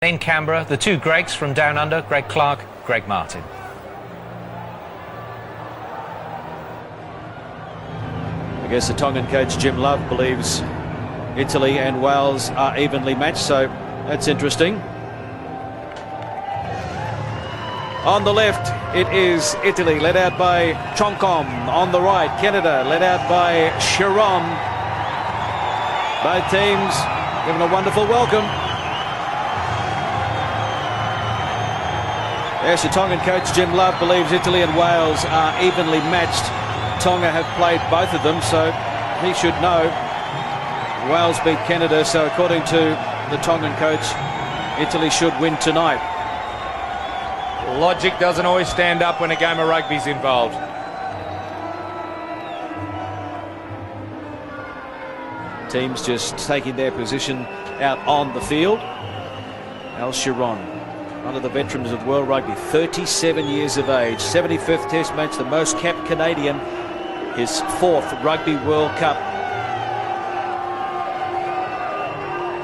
In Canberra, the two Gregs from Down Under, Greg Clark, Greg Martin. I guess the Tongan coach Jim Love believes Italy and Wales are evenly matched, so that's interesting. On the left, it is Italy, led out by Chonkom. On the right, Canada, led out by Chiron. Both teams given a wonderful welcome. Yes, the Tongan coach Jim Love believes Italy and Wales are evenly matched. Tonga have played both of them, so he should know. Wales beat Canada, so according to the Tongan coach, Italy should win tonight. Logic doesn't always stand up when a game of rugby's involved. Teams just taking their position out on the field. Al Chiron, one of the veterans of world rugby, 37 years of age, 75th Test match, the most capped Canadian, his 4th Rugby World Cup.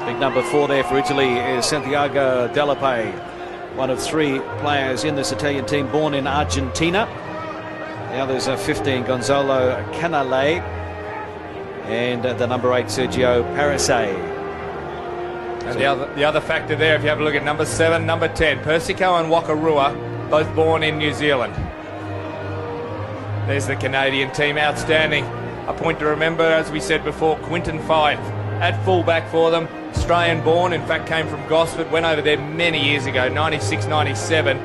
Big number 4 there for Italy is Santiago Delape, one of 3 players in this Italian team born in Argentina. The others are 15, Gonzalo Canale, and the number 8, Sergio Parisse. And the other factor there, if you have a look at number 7, number 10, Persico and Wakarua, both born in New Zealand. There's the Canadian team, outstanding. A point to remember, as we said before, Quinton Fife at fullback for them. Australian born, in fact came from Gosford, went over there many years ago, 96, 97.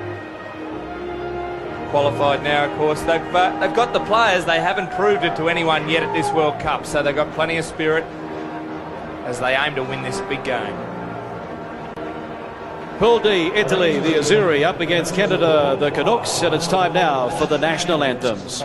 Qualified now, of course. They've got the players, they haven't proved it to anyone yet at this World Cup, so they've got plenty of spirit as they aim to win this big game. Pool D, Italy, the Azzurri up against Canada, the Canucks, and it's time now for the national anthems.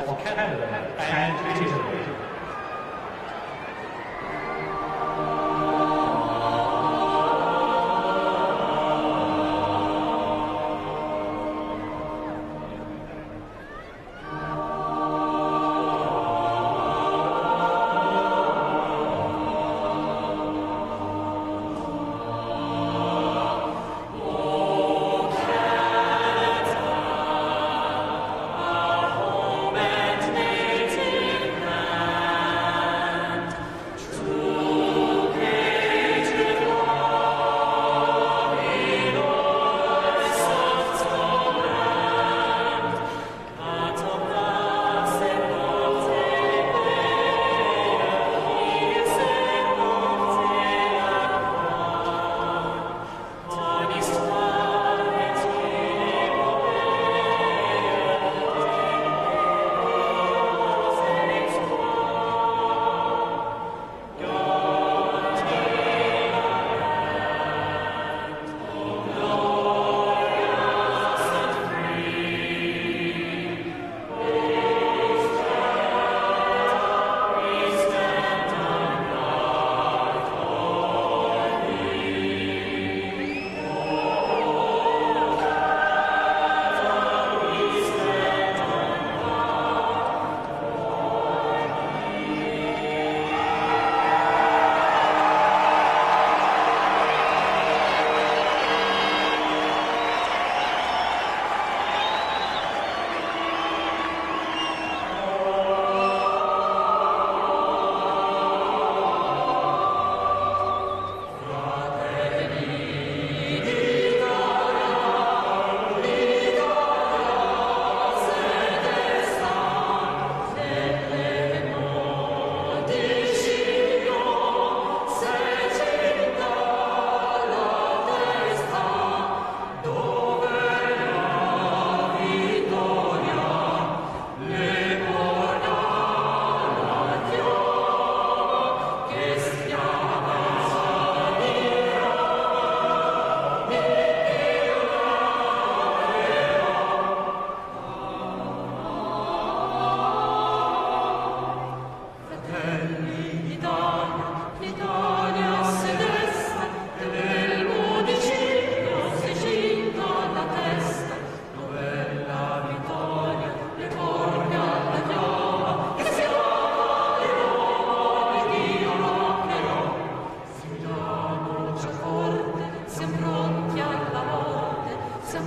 The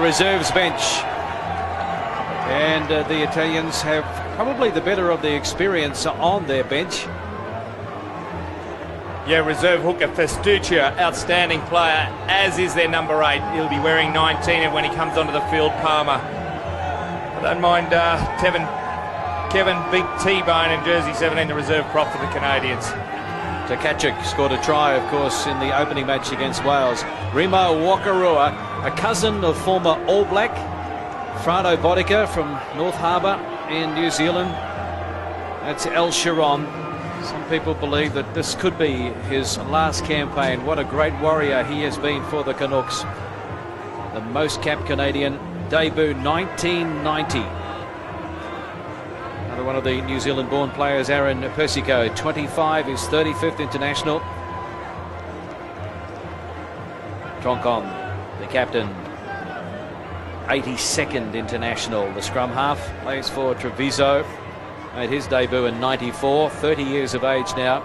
reserves bench, and the Italians have probably the better of the experience on their bench. Yeah, reserve hooker Festuccia, outstanding player, as is their number 8. He'll be wearing 19, and when he comes onto the field, Palmer. I don't mind Kevin Big T-Bone in jersey 17, the reserve prop for the Canadians. Takacic scored a try, of course, in the opening match against Wales. Remo Wakarua, a cousin of former All Black Frado Bodica from North Harbour in New Zealand. That's El Sharon. Some people believe that this could be his last campaign. What a great warrior he has been for the Canucks. The most capped Canadian, debut 1990. Another one of the New Zealand-born players, Aaron Persico, 25, his 35th international. Troncon, the captain, 82nd international. The scrum half plays for Treviso. Made his debut in 94, 30 years of age now.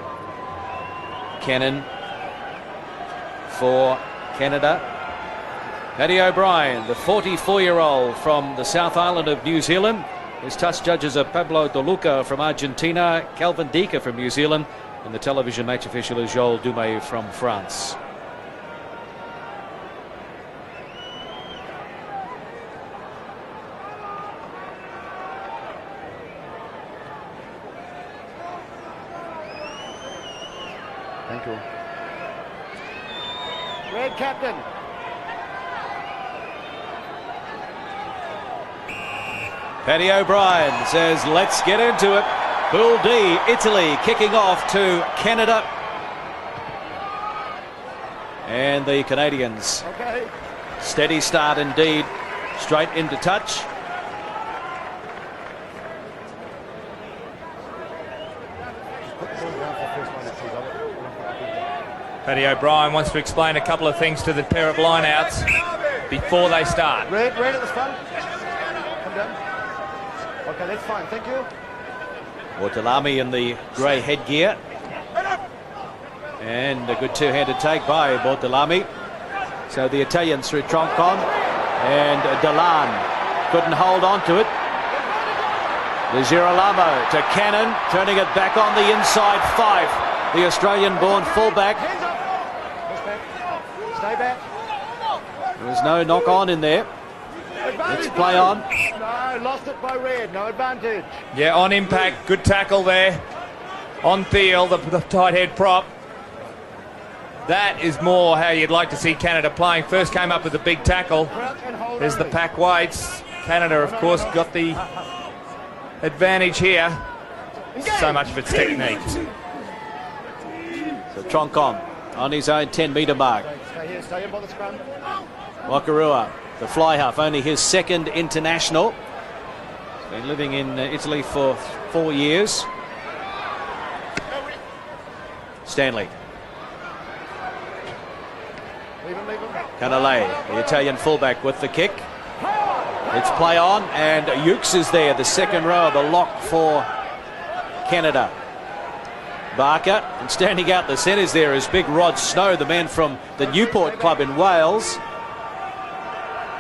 Cannon for Canada. Paddy O'Brien, the 44-year-old from the South Island of New Zealand. His touch judges are Pablo De Luca from Argentina, Calvin Dika from New Zealand, and the television match official is Joel Dumais from France. Thank you. Red captain. Paddy O'Brien says, let's get into it. Pool D, Italy kicking off to Canada. And the Canadians. Okay. Steady start indeed. Straight into touch. Paddy O'Brien wants to explain a couple of things to the pair of lineouts before they start. Red at the front. Come down. Okay, that's fine. Thank you. Ortolami in the grey headgear. And a good two-handed take by Bortolami. So the Italians through Troncon. And Delan couldn't hold on to it. The Girolamo to Cannon, turning it back on the inside 5. The Australian-born fullback. Stay back. There was no knock-on in there. Let's play on. No, lost it by Red. No advantage. Yeah, on impact. Good tackle there. On Thiel, the tight head prop. That is more how you'd like to see Canada playing. First came up with a big tackle. There's the pack weights. Canada, of course, got the advantage here. So much of its technique. So Troncon on his own 10-metre mark. Stay here. Stay in by the scrum. Wakarua, the fly half, only his second international. He's been living in Italy for 4 years. Stanley. Leave him. Canale, the Italian fullback with the kick. It's play on, and Ukes is there, the second row of the lock for Canada. Barker, and standing out the centres there is big Rod Snow, the man from the Newport club in Wales.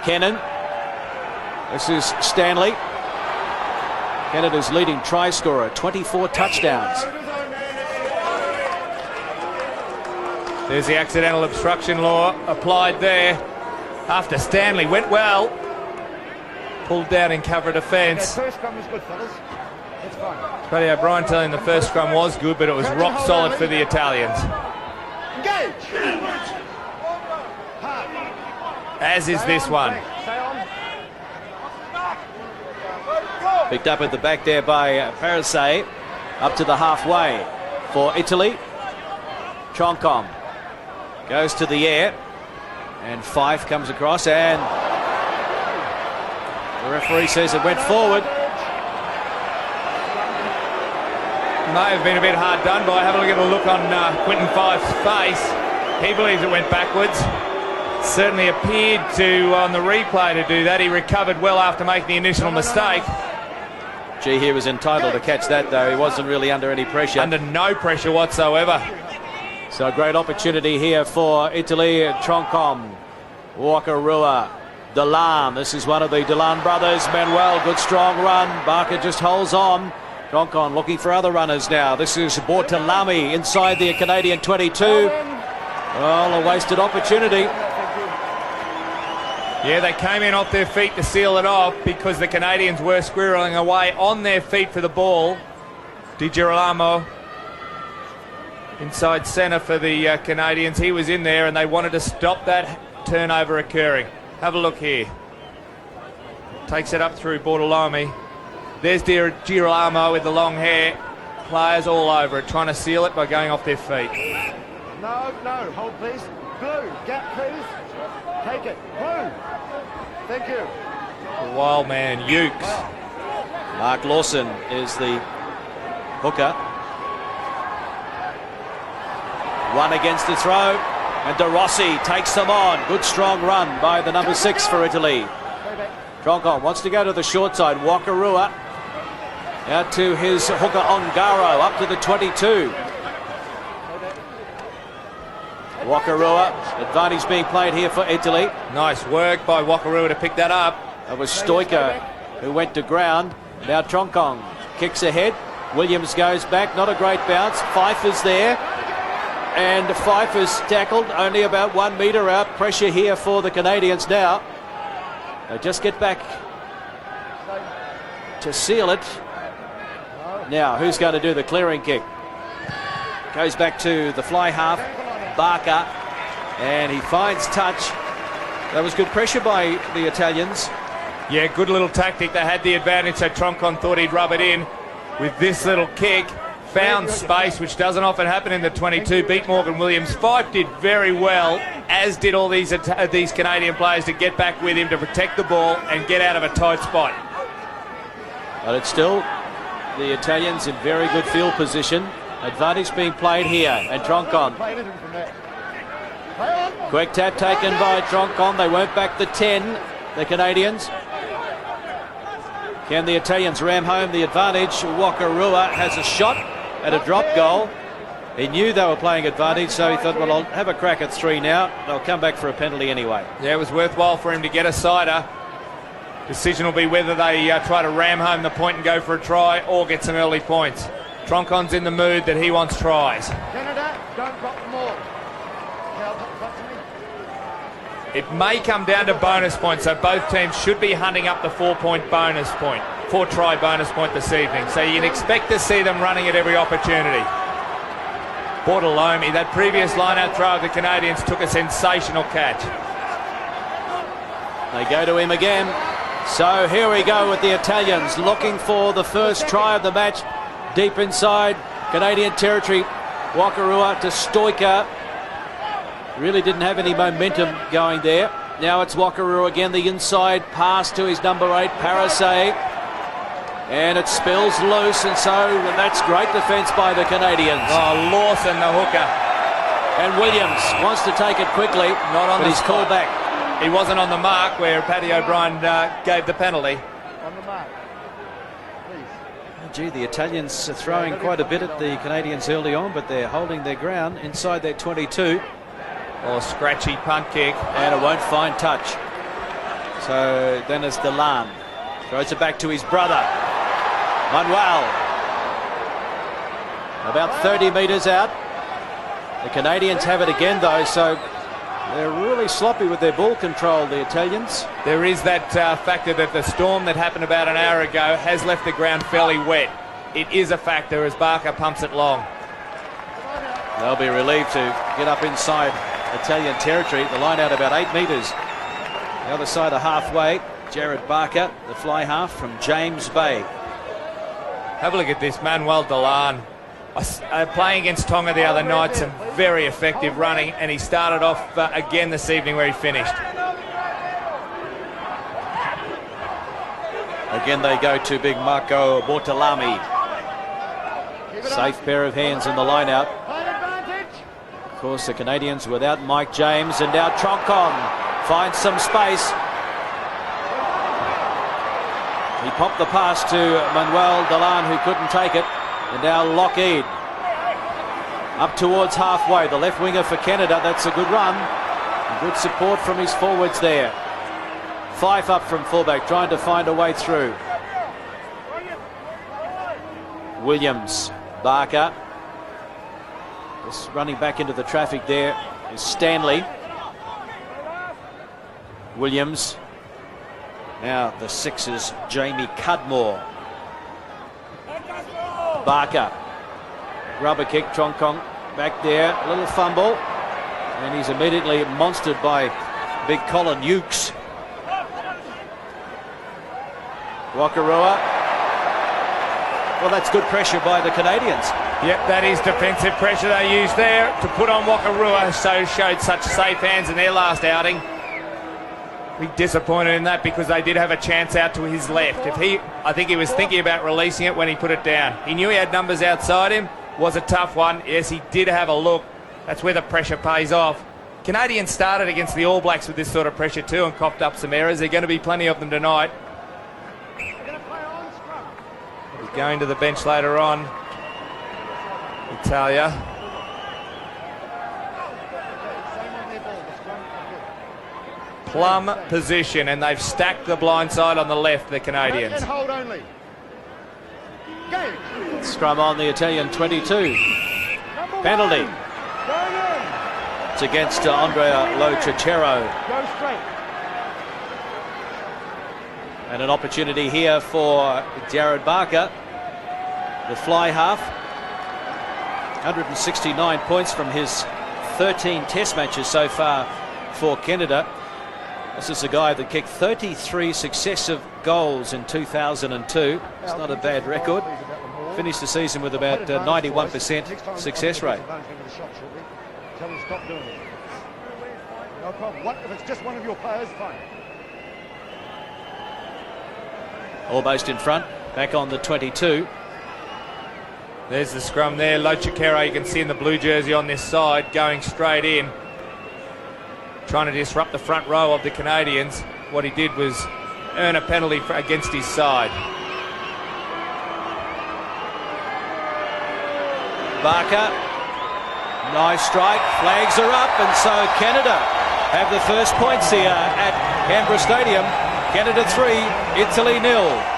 Cannon. This is Stanley. Canada's leading try scorer, 24 touchdowns. There's the accidental obstruction law applied there. After Stanley went well. Pulled down in cover defence. Okay, first scrum was good, fellas. It's fine. Paddy O'Brien telling the first scrum was good, but it was rock solid for the Italians. Engage! As is this one. Stay on. Picked up at the back there by Parise. Up to the halfway for Italy. Troncon goes to the air. And Fife comes across, and the referee says it went forward. may have been a bit hard done by. Have a look at the look on Quinton Fyfe's face. He believes it went backwards. Certainly appeared to, on the replay, to do that. He recovered well after making the initial mistake. Gee, he was entitled to catch that, though. He wasn't really under any pressure. Under no pressure whatsoever. So a great opportunity here for Italy. Troncon, Walker-Rua, Delan. This is one of the Delan brothers. Manuel, good strong run. Barker just holds on. Troncon looking for other runners now. This is Bortolami inside the Canadian 22. Well, a wasted opportunity. Yeah, they came in off their feet to seal it off because the Canadians were squirreling away on their feet for the ball. Di Girolamo inside centre for the Canadians. He was in there and they wanted to stop that turnover occurring. Have a look here. Takes it up through Bortolami. There's Di Girolamo with the long hair. Players all over it, trying to seal it by going off their feet. No, hold please. Blue, gap please. Take it. Blue. Thank you. Wild man, Ukes. Mark Lawson is the hooker. One against the throw. And De Rossi takes them on. Good strong run by the number 6 for Italy. Troncon wants to go to the short side. Walker-Rua out to his hooker Ongaro up to the 22. Walker-Rua, advantage being played here for Italy. Nice work by Walker-Rua to pick that up. That was Stoica who went to ground. Now Troncon kicks ahead. Williams goes back, not a great bounce. Fyfe is there. And Fyfe is tackled only about 1 metre out. Pressure here for the Canadians now. They just get back to seal it. Now, who's going to do the clearing kick? Goes back to the fly half, Barker, and he finds touch. That was good pressure by the Italians. Yeah, good little tactic. They had the advantage, so Troncon thought he'd rub it in with this little kick. Found space, which doesn't often happen in the 22, beat Morgan Williams. Fyfe did very well, as did all these Canadian players, to get back with him to protect the ball and get out of a tight spot. But it's still the Italians in very good field position. Advantage being played here, and Troncon. Quick tap taken by Troncon. They won't back the 10, the Canadians. Can the Italians ram home the advantage? Walker-Rua has a shot at a drop goal. He knew they were playing advantage, so he thought, well, I'll have a crack at 3 now. They'll come back for a penalty anyway. Yeah, it was worthwhile for him to get a sider. Decision will be whether they try to ram home the point and go for a try or get some early points. Troncon's in the mood that he wants tries. Canada, don't drop the ball. It may come down to bonus points, so both teams should be hunting up the 4-point bonus point, 4-try bonus point this evening. So you can expect to see them running at every opportunity. Bortolami, that previous line-out throw of the Canadians took a sensational catch. They go to him again. So here we go with the Italians looking for the first try of the match. Deep inside Canadian territory. Walker-Rua to Stoica. Really didn't have any momentum going there. Now it's Walker-Rua again, the inside pass to his number 8, Parasay. And it spills loose, and so that's great defence by the Canadians. Oh, Lawson, the hooker. And Williams wants to take it quickly, Not on but the he's called back. He wasn't on the mark where Paddy O'Brien gave the penalty. On the mark. Please. Gee, the Italians are throwing quite a bit at the Canadians early on, but they're holding their ground inside their 22. Oh, scratchy punt kick. And it won't find touch. So then it's Delan. Throws it back to his brother. Manuel. About 30 metres out. The Canadians have it again, though, so they're really sloppy with their ball control, the Italians. There is that factor that the storm that happened about an hour ago has left the ground fairly wet. It is a factor as Barker pumps it long. They'll be relieved to get up inside Italian territory. The line out about 8 metres. The other side of halfway. Jared Barker, the fly half from James Bay. Have a look at this, Manuel Delan. Playing against Tonga the other night, some very effective running, and he started off again this evening where he finished. Again they go to big Marco Bortolami. Safe pair of hands in the line-out. High advantage. Of course, the Canadians without Mike James, and now Troncon finds some space. He popped the pass to Manuel Delan, who couldn't take it, and now Lockheed up towards halfway. The left winger for Canada. That's a good run. Good support from his forwards there. Fife up from fullback, trying to find a way through. Williams, Barker. Just running back into the traffic there is Stanley. Williams. Now the Sixers, Jamie Cudmore. Barker. Rubber kick, Troncon back there. A little fumble. And he's immediately monstered by big Colin Hughes. Wakarua. Well, that's good pressure by the Canadians. Yep, that is defensive pressure they used there to put on Wakarua, so showed such safe hands in their last outing. Be disappointed in that because they did have a chance out to his left. I think he was thinking about releasing it when he put it down. He knew he had numbers outside him. Was a tough one. Yes, he did have a look. That's where the pressure pays off. Canadians started against the All Blacks with this sort of pressure too and coughed up some errors. There are going to be plenty of them tonight. He's going to the bench later on. Italia. Plum position, and they've stacked the blind side on the left, the Canadians. Hold only. Scrum on the Italian 22. Penalty. It's against Andrea Lo Cicero. Go straight. And an opportunity here for Jared Barker, the fly half. 169 points from his 13 test matches so far for Canada. This is a guy that kicked 33 successive goals in 2002. It's not a bad record. Finished the season with about 91% success rate. Tell him stop doing it. No problem. If it's just one of your players, fine. Almost in front, back on the 22. There's the scrum there. Lo Cicero, you can see in the blue jersey on this side, going straight in, trying to disrupt the front row of the Canadians. What he did was earn a penalty against his side. Barker, nice strike, flags are up, and so Canada have the first points here at Canberra Stadium. Canada 3, Italy 0.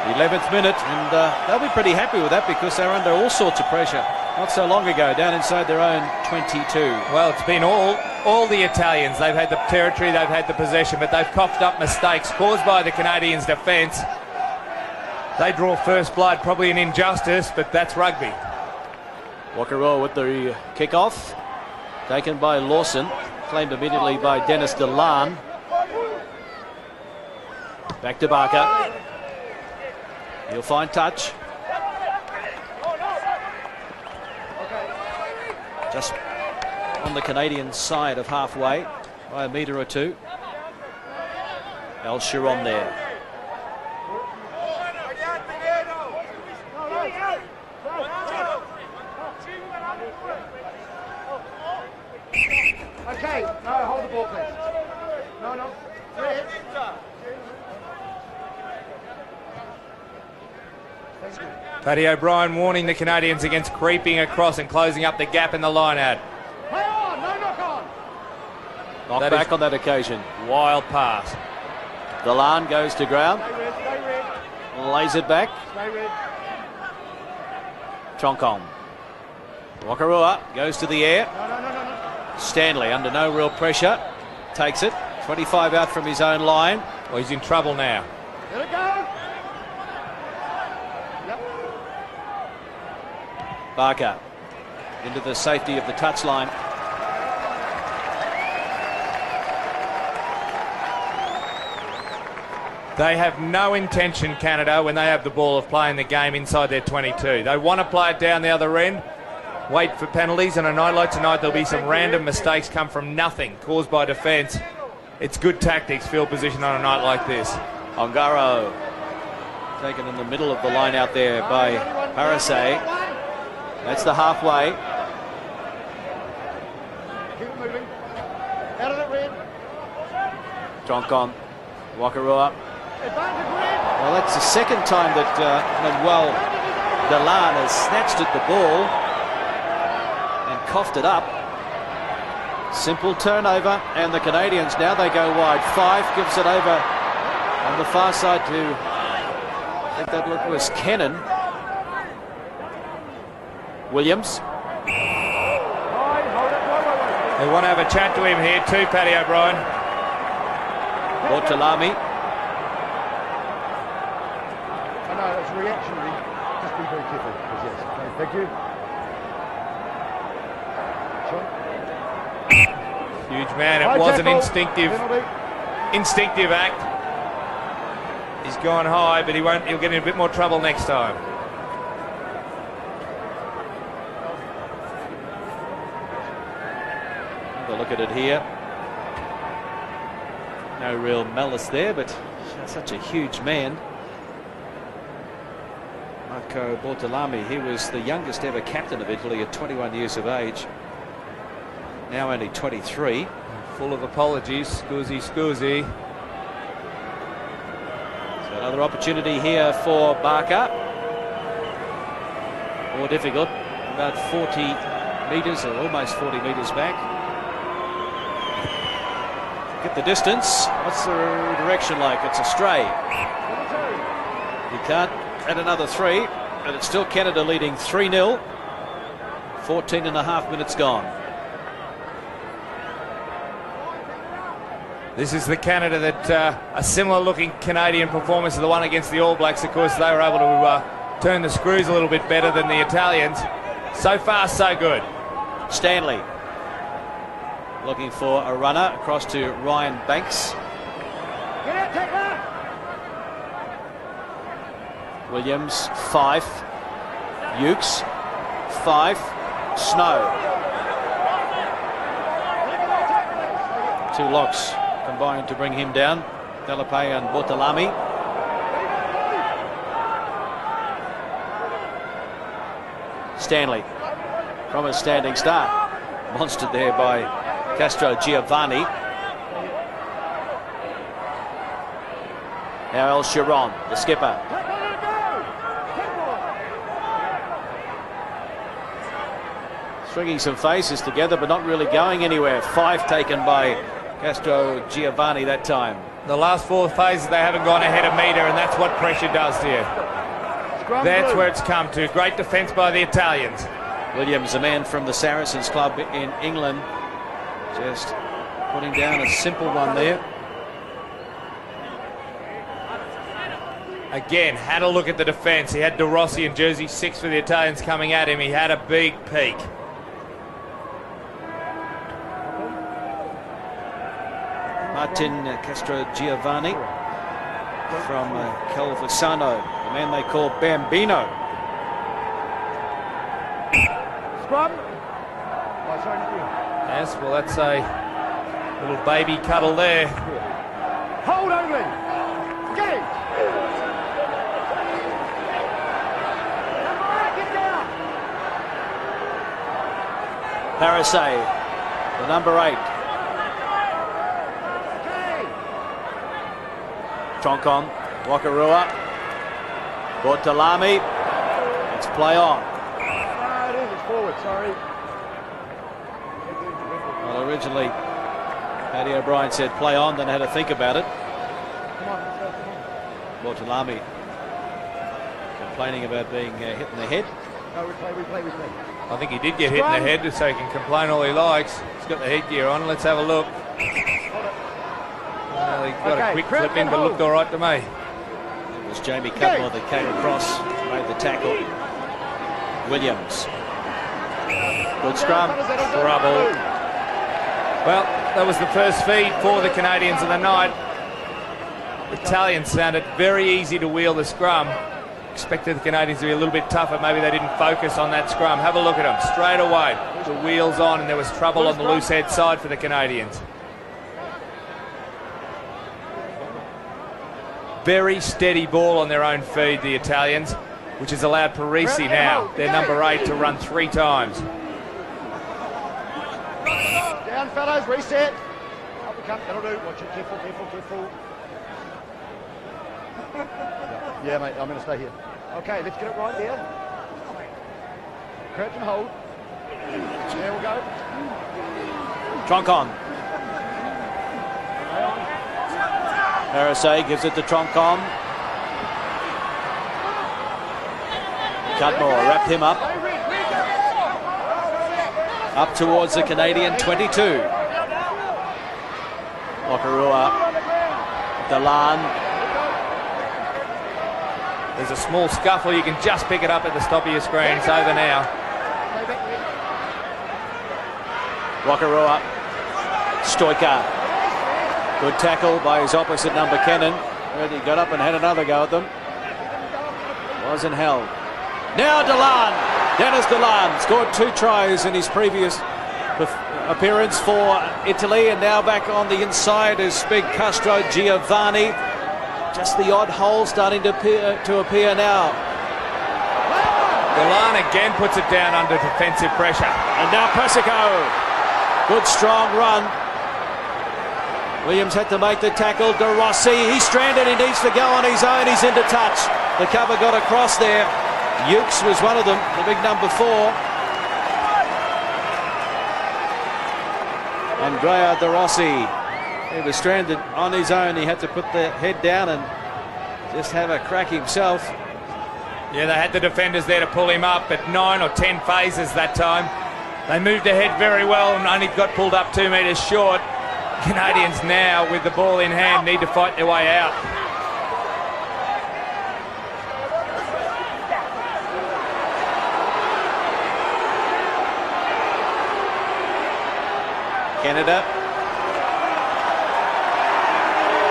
11th minute, and they'll be pretty happy with that because they're under all sorts of pressure not so long ago down inside their own 22. Well, it's been all the Italians. They've had the territory, they've had the possession, but they've coughed up mistakes caused by the Canadians' defence. They draw first blood, probably an injustice, but that's rugby. Wakarua with the kick-off, taken by Lawson, claimed immediately by Dennis Delan. Back to Barker. He'll find touch. Just on the Canadian side of halfway by a metre or two. El Chiron there. Okay, no, hold the ball, please. No. Paddy O'Brien warning the Canadians against creeping across and closing up the gap in the line-out. Play on, no knock on. Knock back on that occasion. Wild pass. Delan goes to ground. Stay red. Lays it back. Stay red. Troncon. Wakarua goes to the air. No. Stanley under no real pressure. Takes it. 25 out from his own line. Well, he's in trouble now. Let it go. Barker into the safety of the touchline. They have no intention, Canada, when they have the ball, of playing the game inside their 22. They want to play it down the other end, wait for penalties, and a night like tonight there'll be some random mistakes come from nothing caused by defence. It's good tactics, field position on a night like this. Ongaro taken in the middle of the line out there by Parasay. That's the halfway. Keep it moving. Out of it, Red. Troncon. Wakarua. Advantage, Red. Well, that's the second time that Manuel Delan has snatched at the ball and coughed it up. Simple turnover, and the Canadians, now they go wide. Fife gives it over on the far side to, I think that look was Kennan. Williams. They want to have a chat to him here too, Paddy O'Brien. Bortolami. I know, it's reactionary. Just be very careful. Yes. Okay, thank you. Sean. Huge man. It High was an tackle. instinctive act. He's gone high, but he'll get in a bit more trouble next time. Have a look at it here. No real malice there, but such a huge man. Marco Bortolami, he was the youngest ever captain of Italy at 21 years of age. Now only 23. Full of apologies. Scusi. So another opportunity here for Barker. More difficult. About 40 metres or almost 40 metres back. Get the distance. What's the direction like? It's a stray. He can't add another 3, but it's still Canada leading 3-0. 14 and a half minutes gone. This is the Canada that a similar looking Canadian performance to the one against the All Blacks. Of course, they were able to turn the screws a little bit better than the Italians. So far, so good. Stanley looking for a runner across to Ryan Banks. Get out, tackler. Williams, Fife, Ukes, Fife, Snow. 2 locks combined to bring him down. Delapay and Bortolami. Stanley from a standing start. Monstered there by Castro Giovanni. Now El Chiron, the skipper. Stringing some faces together, but not really going anywhere. 5 taken by Castro Giovanni that time. The last 4 phases, they haven't gone ahead a metre, and that's what pressure does to you. That's where it's come to. Great defence by the Italians. Williams, a man from the Saracens club in England, just putting down a simple one there. Again, had a look at the defence. He had De Rossi in jersey 6 for the Italians coming at him. He had a big peak. Martin Castro Giovanni from Calvisano, the man they call Bambino. Scrum. Oh, sorry, not you. Yes, well, that's a little baby cuddle there. Hold only. Engage. Get down. Parasay, the number 8. Troncon, Wakarua, Bortolami. Let's play on. It is. It's forward. Sorry. Well, originally, Paddy O'Brien said play on, then had to think about it. Come on, let's go. Come on. Bortolami complaining about being hit in the head. No, replay. I think he did get hit in the head, so he can complain all he likes. He's got the headgear on. Let's have a look. Well, he got a quick flip in, but it looked all right to me. It was Jamie Cudmore that came across, made the tackle. Williams. Good scrum. Trouble. Well, that was the first feed for the Canadians of the night. Italians found it very easy to wheel the scrum. Expected the Canadians to be a little bit tougher. Maybe they didn't focus on that scrum. Have a look at them. Straight away, the wheels on, and there was trouble on the loose head side for the Canadians. Very steady ball on their own feed, the Italians. which has allowed Parisi now, their number 8, to run 3 times. Down, fellows, reset. Up we come, that'll do. Watch it, careful, careful, careful. Yeah, mate, I'm going to stay here. Okay, let's get it right there. Crouch and hold. There we go. Troncon. Parisi gives it to Troncon. Cutmore wrapped him up. Up towards the Canadian 22. Wakarua. Delan. There's a small scuffle. You can just pick it up at the top of your screen. It's over now. Wakarua. Stoica. Good tackle by his opposite number, Kennan. He got up and had another go at them. Wasn't held. Now Delan. Dennis Delan scored 2 tries in his previous appearance for Italy, and now back on the inside is big Castro Giovanni. Just the odd hole starting to appear now. Delan again puts it down under defensive pressure. And now Persico. Good strong run. Williams had to make the tackle. De Rossi, he's stranded. He needs to go on his own. He's into touch. The cover got across there. Ukes was one of them, the big number 4. Andrea De Rossi. He was stranded on his own. He had to put the head down and just have a crack himself. Yeah, they had the defenders there to pull him up at 9 or 10 phases that time. They moved ahead very well and only got pulled up 2 metres short. Canadians now, with the ball in hand, need to fight their way out. Canada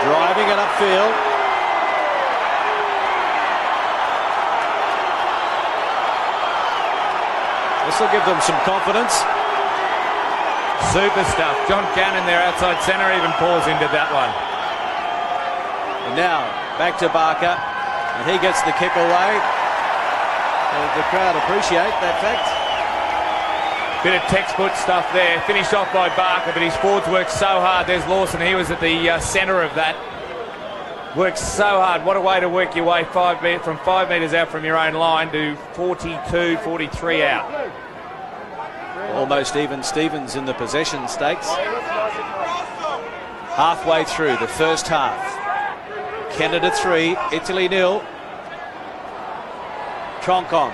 driving it upfield. This will give them some confidence. Super stuff. John Cannon, their outside centre, even pours into that one. And now back to Barker, and he gets the kick away. The crowd appreciate that fact. Bit of textbook stuff there. Finished off by Barker, but his forwards worked so hard. There's Lawson. He was at the centre of that. Worked so hard. What a way to work your way from 5 metres out from your own line to 42, 43 out. Almost even Stevens in the possession stakes. Halfway through the first half. Canada 3, Italy 0. Troncon.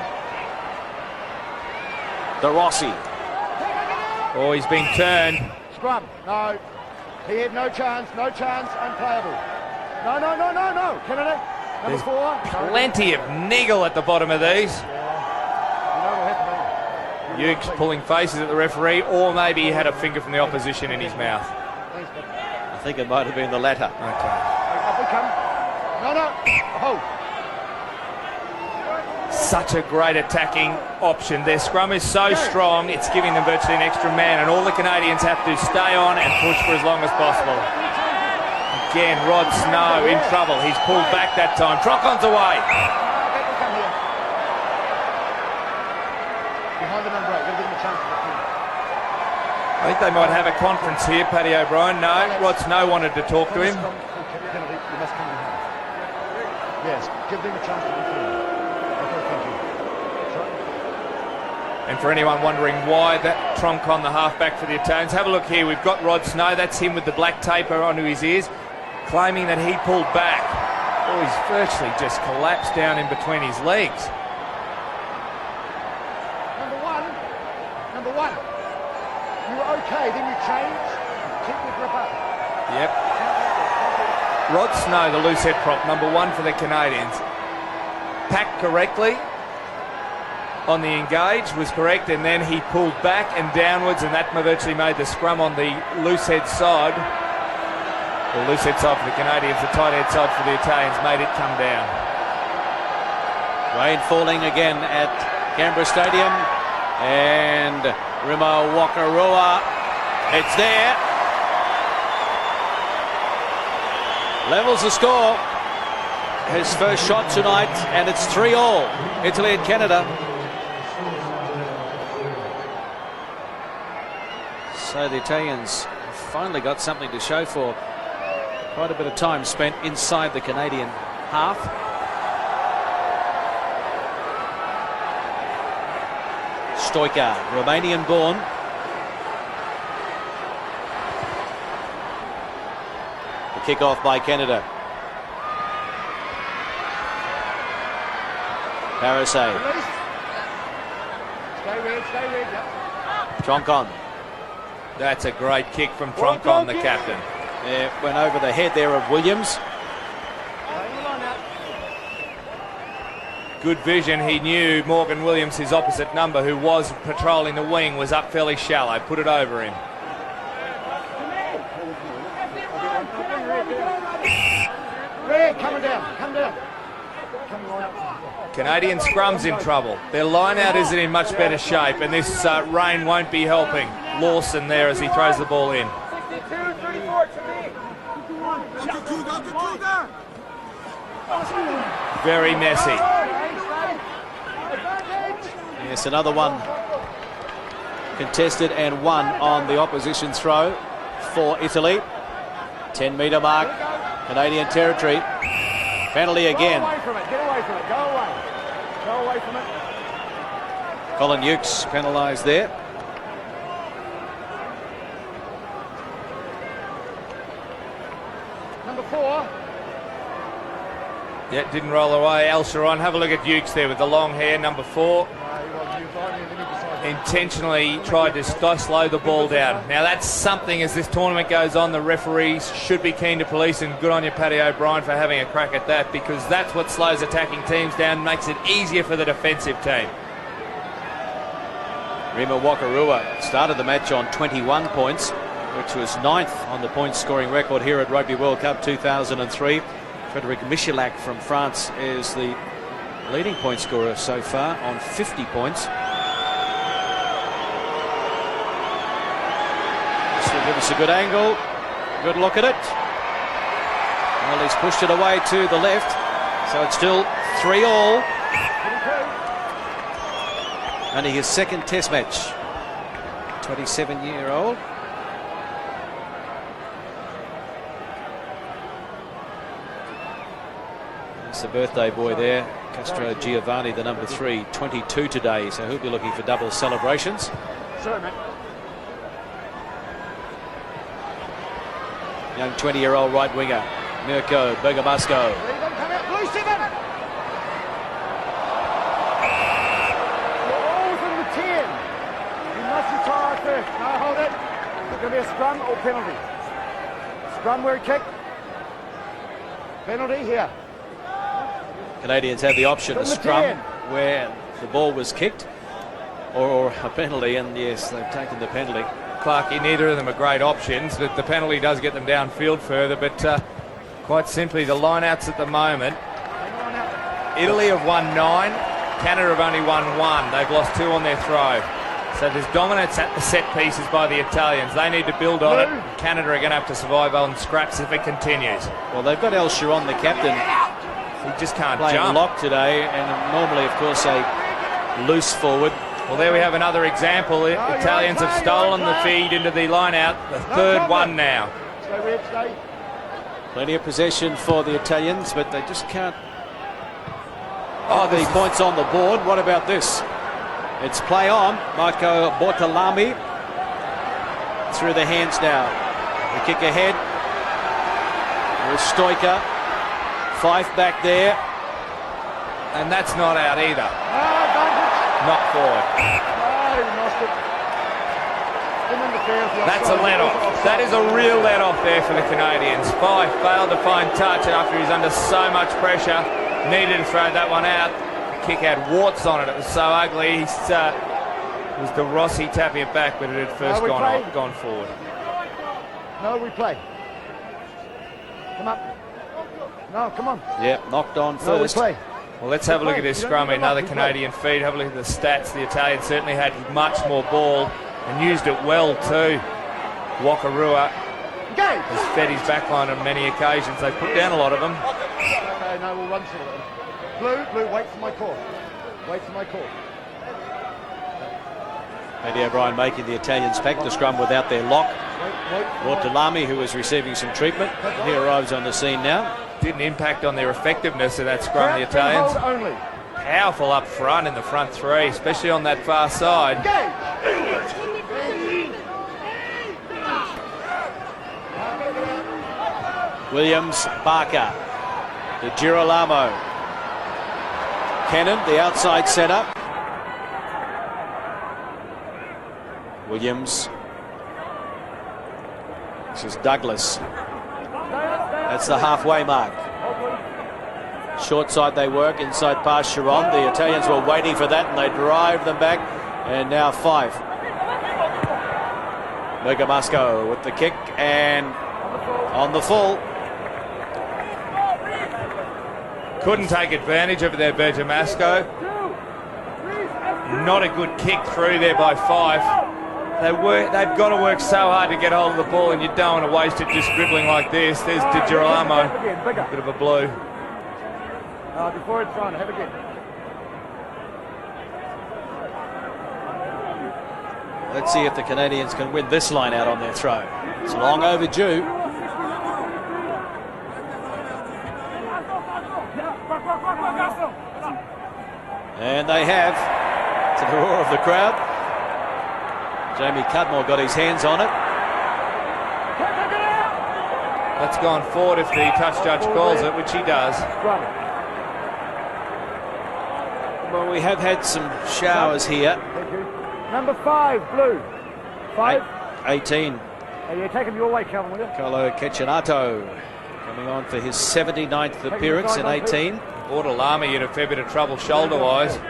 De Rossi. Oh, he's been turned. Scrum. No. He had no chance, unplayable. No. Canada, number 4. Plenty of niggle at the bottom of these. Ukes pulling faces at the referee, or maybe he had a finger from the opposition in his mouth. I think it might have been the latter. Okay. Up we come. No. Hold. Such a great attacking option. Their scrum is so strong, it's giving them virtually an extra man, and all the Canadians have to stay on and push for as long as possible. Again, Rod Snow in trouble. He's pulled back that time. Troncon's away. Behind the number 8. Give him a chance to defend. I think they might have a conference here, Paddy O'Brien. No, Rod Snow wanted to talk to him. You must come behind. Yes, give them a chance to defend. Okay, thank you. And for anyone wondering why that Troncon, the halfback for the Italians, have a look here. We've got Rod Snow. That's him with the black taper onto his ears, claiming that he pulled back. Oh, he's virtually just collapsed down in between his legs. Number one. You were okay, then you changed. Keep your grip up. Yep. Rod Snow, the loose head prop, number 1 for the Canadians. Packed correctly on the engage, was correct, and then he pulled back and downwards, and that virtually made the scrum on the loose head side. The loose head side for the Canadians, the tight head side for the Italians, made it come down. Rain falling again at Canberra Stadium, and Rimo Wakarua, it's there. Levels the score. his first shot tonight, and it's 3-all. Italy and Canada. So the Italians finally got something to show for. Quite a bit of time spent inside the Canadian half. Stoica, Romanian born. The kick-off by Canada. Parise. Stay red, yep. Troncon. That's a great kick from Troncon, the captain. Yeah, went over the head there of Williams. Good vision. He knew Morgan Williams, his opposite number, who was patrolling the wing, was up fairly shallow. Put it over him. Red, coming down, come down. Canadian scrum's in trouble. Their line out isn't in much better shape, and this rain won't be helping Lawson there as he throws the ball in. Very messy. Yes, another one contested and won on the opposition throw for Italy. 10-metre mark, Canadian territory. Penalty again. Go away from it, get away from it, go away. Go away from it. Colin Hughes penalised there. Number 4. Yeah, didn't roll away. El Sharon, have a look at Dukes there with the long hair, number 4. Intentionally tried to slow the ball down. Now that's something, as this tournament goes on, the referees should be keen to police, and good on you, Paddy O'Brien, for having a crack at that, because that's what slows attacking teams down, makes it easier for the defensive team. Rima Wakarua started the match on 21 points, which was 9th on the point scoring record here at Rugby World Cup 2003. Frederic Michalak from France is the leading point scorer so far on 50 points. This will give us a good angle, good look at it. Well, he's pushed it away to the left, so it's still 3-all. Only his second test match. 27-year-old. It's the birthday boy there, Castro Giovanni, the number 3, 22 today, so he'll be looking for double celebrations. Sorry, mate. Young 20-year-old right winger, Mirko Bergamasco. Come out, blue 7. You're all within the 10. You must retire first. No, hold it. It's going to be a scrum or penalty. Scrum where he kicked. Penalty here. Canadians had the option, a scrum where the ball was kicked, or a penalty, and yes, they've taken the penalty. Clarkie, neither of them are great options, but the penalty does get them downfield further. But quite simply, the lineouts at the moment, Italy have won 9, Canada have only won 1. They've lost 2 on their throw. So there's dominance at the set pieces by the Italians. They need to build on it. Canada are going to have to survive on scraps if it continues. Well, they've got El Sharon, the captain. He just can't playing jump. Lock today, and normally, of course, a loose forward. Well, there we have another example. The Italians have stolen the feed into the line-out. The third one now. Stay red, stay. Plenty of possession for the Italians, but they just can't. Oh, the points on the board. What about this? It's play on. Marco Bortolami through the hands now. The kick ahead. With Stoica. Fife back there. And that's not out either. Not forward. That's a let-off. That is a real let-off there for the Canadians. Fife failed to find touch after he's under so much pressure. Needed to throw that one out. The kick had warts on it. It was so ugly. It was De Rossi tapping it back, but it had first gone forward. No, we play. Come up. No, come on. Yeah, knocked on first. No, we play. Well, let's have a look at this scrum. Another Canadian feed. Have a look at the stats. The Italians certainly had much more ball and used it well too. Wakarua has fed his backline on many occasions. They put down a lot of them. Okay, no, we'll run through it. Blue, wait for my call. Wait for my call. Eddie O'Brien making the Italians back the scrum without their lock. Bortolami, who was receiving some treatment, he arrives on the scene now. Didn't impact on their effectiveness of that scrum, the Italians. Only. Powerful up front in the front three, especially on that far side. Williams, Barker, to Girolamo. Cannon, the outside setup. Williams. This is Douglas. That's the halfway mark. Short side they work, inside past Sharon. The Italians were waiting for that and they drive them back. And now 5. Bergamasco with the kick and on the full. Couldn't take advantage of it there, Bergamasco. Not a good kick through there by 5. They've got to work so hard to get hold of the ball, and you don't want to waste it just dribbling like this. There's Di Girolamo. Bit of a blue. Before it's run, have again. Let's see if the Canadians can win this line out on their throw. It's long overdue. And they have, to the roar of the crowd. Jamie Cudmore got his hands on it. That's gone forward if the touch judge calls it, which he does. Well, we have had some showers here. Number 5, blue. 5. 18. You take him your way, Calvin, will you? Carlo Cecchinato coming on for his 79th appearance in 18. Bortolami in a fair bit of trouble shoulder-wise. So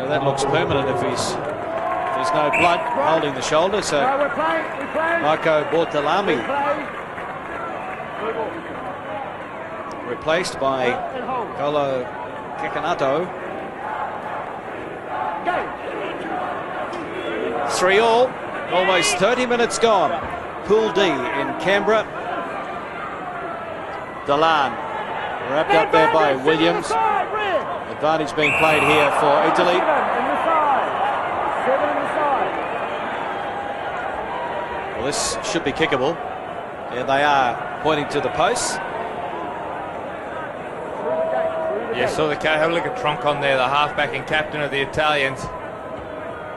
that looks permanent if there's no blood holding the shoulder. So we're playing. Marco Bortolami replaced by Carlo Cecchinato. 3-3, almost 30 minutes gone. Pool D in Canberra. Delan wrapped up there by Williams. Advantage being played here for Italy. 7 in the side. Well, this should be kickable. And they are pointing to the posts. Yeah, saw the have a look at Tronc on there, the halfback and captain of the Italians.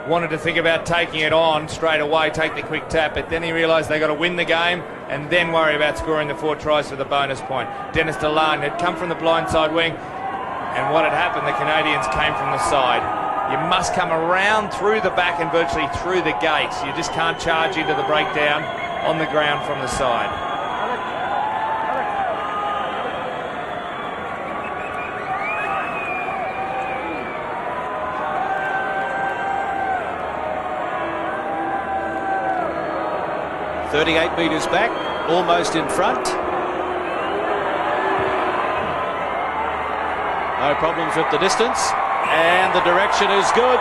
Wanted to think about taking it on straight away, take the quick tap, but then he realised they got to win the game and then worry about scoring the 4 tries for the bonus point. Dennis Delan had come from the blindside wing, and what had happened, the Canadians came from the side. You must come around through the back and virtually through the gates. You just can't charge into the breakdown on the ground from the side. .38 metres back, almost in front. No problems with the distance, and the direction is good.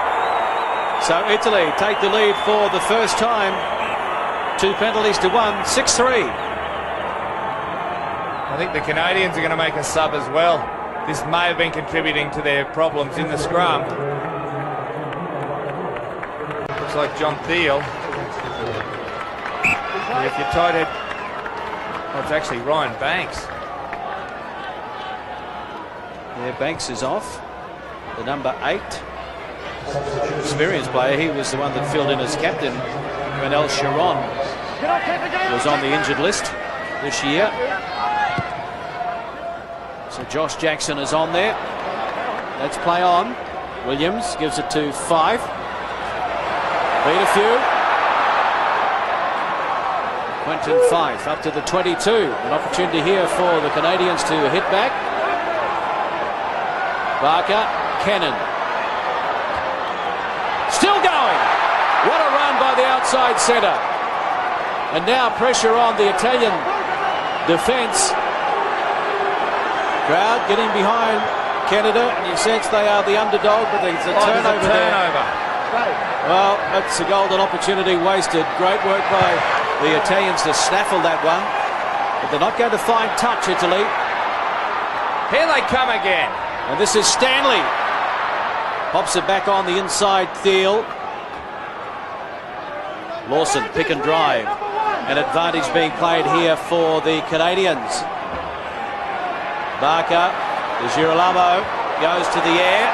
So Italy take the lead for the first time. 2 penalties to 1, 6-3. I think the Canadians are going to make a sub as well. This may have been contributing to their problems in the scrum. Looks like John Thiel. If you're tight head, oh, it's actually Ryan Banks. Yeah, Banks is off. The number 8. Experienced player. He was the one that filled in as captain when El Sharon was on the injured list this year. So Josh Jackson is on there. Let's play on. Williams gives it to 5. Beat a few. Quentin Fife up to the 22. An opportunity here for the Canadians to hit back. Barker, Cannon. Still going. What a run by the outside centre. And now pressure on the Italian defence. Crowd getting behind Canada, and you sense they are the underdog, but there's a turnover there. Well, that's a golden opportunity wasted. Great work by the Italians to snaffle that one. But they're not going to find touch, Italy. Here they come again. And this is Stanley. Pops it back on the inside, Thiel. Lawson, pick and drive. An advantage being played here for the Canadians. Barker, the Girolamo, goes to the air.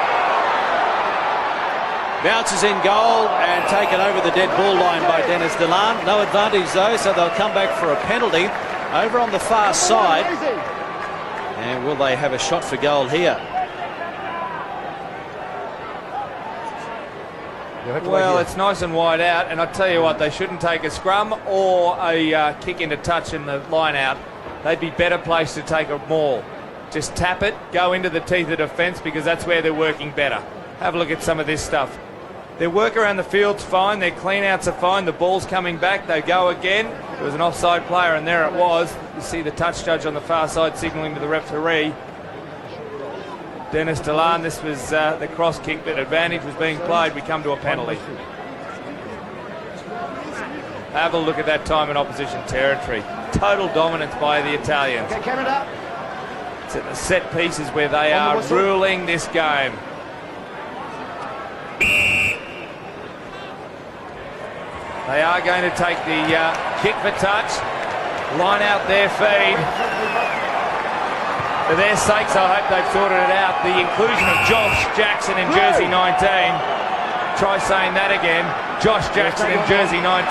Bounces in goal and taken over the dead ball line by Dennis Delan. No advantage though, so they'll come back for a penalty over on the far side. And will they have a shot for goal here? Well, it's nice and wide out, and I tell you what, they shouldn't take a scrum or a kick into touch in the line out. They'd be better placed to take a maul. Just tap it, go into the teeth of defence, because that's where they're working better. Have a look at some of this stuff. Their work around the field's fine, their clean-outs are fine, the ball's coming back, they go again. There was an offside player, and there it was. You see the touch judge on the far side signalling to the referee. Dennis Delan, this was the cross kick, but advantage was being played. We come to a penalty. Have a look at that time in opposition territory. Total dominance by the Italians. Okay, Canada. It's at the set pieces where they are ruling this game. They are going to take the kick for touch, line out their feed. For their sakes, I hope they've sorted it out. The inclusion of Josh Jackson in jersey 19. Try saying that again. Josh Jackson in jersey 19.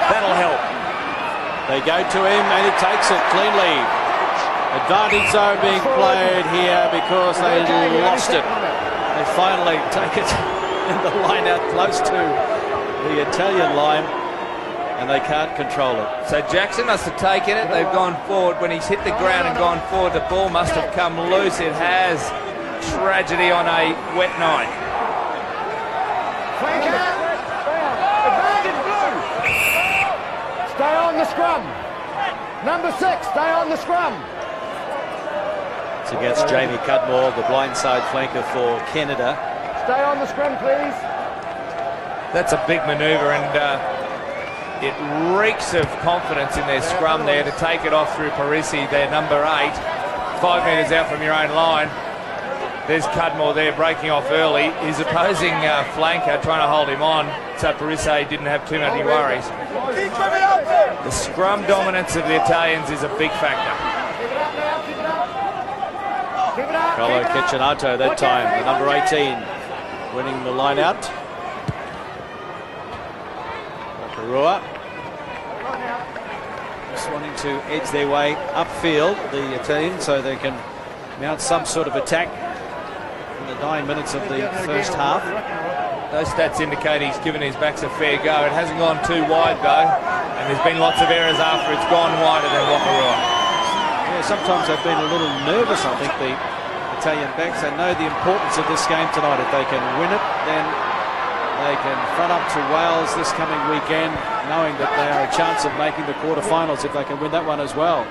That'll help. They go to him and he takes it cleanly. Advantage though being played here because they lost it. They finally take it in the line out close to the Italian line, and they can't control it. So Jackson must have taken it. They've gone forward. When he's hit the ground and gone forward, the ball must have come loose. It has. Tragedy on a wet night. Advantage blue. Stay on the scrum. Number 6, stay on the scrum. It's against Jamie Cudmore, the blindside flanker for Canada. Stay on the scrum, please. That's a big manoeuvre, and it reeks of confidence in their scrum there to take it off through Parisi, their number 8, 5 metres out from your own line. There's Cudmore there breaking off early. His opposing flanker trying to hold him on, so Parisi didn't have too many worries. The scrum dominance of the Italians is a big factor. Carlo Cecchinato that time, the number 18, winning the line out. Rua just wanting to edge their way upfield, the Italians, so they can mount some sort of attack in the 9 minutes of the first half. Those stats indicate he's given his backs a fair go. It hasn't gone too wide though, and there's been lots of errors after it's gone wider than Wakarua. Yeah, sometimes they've been a little nervous, I think, the Italian backs. They know the importance of this game tonight. If they can win it, then they can front up to Wales this coming weekend, knowing that they are a chance of making the quarterfinals if they can win that one as well.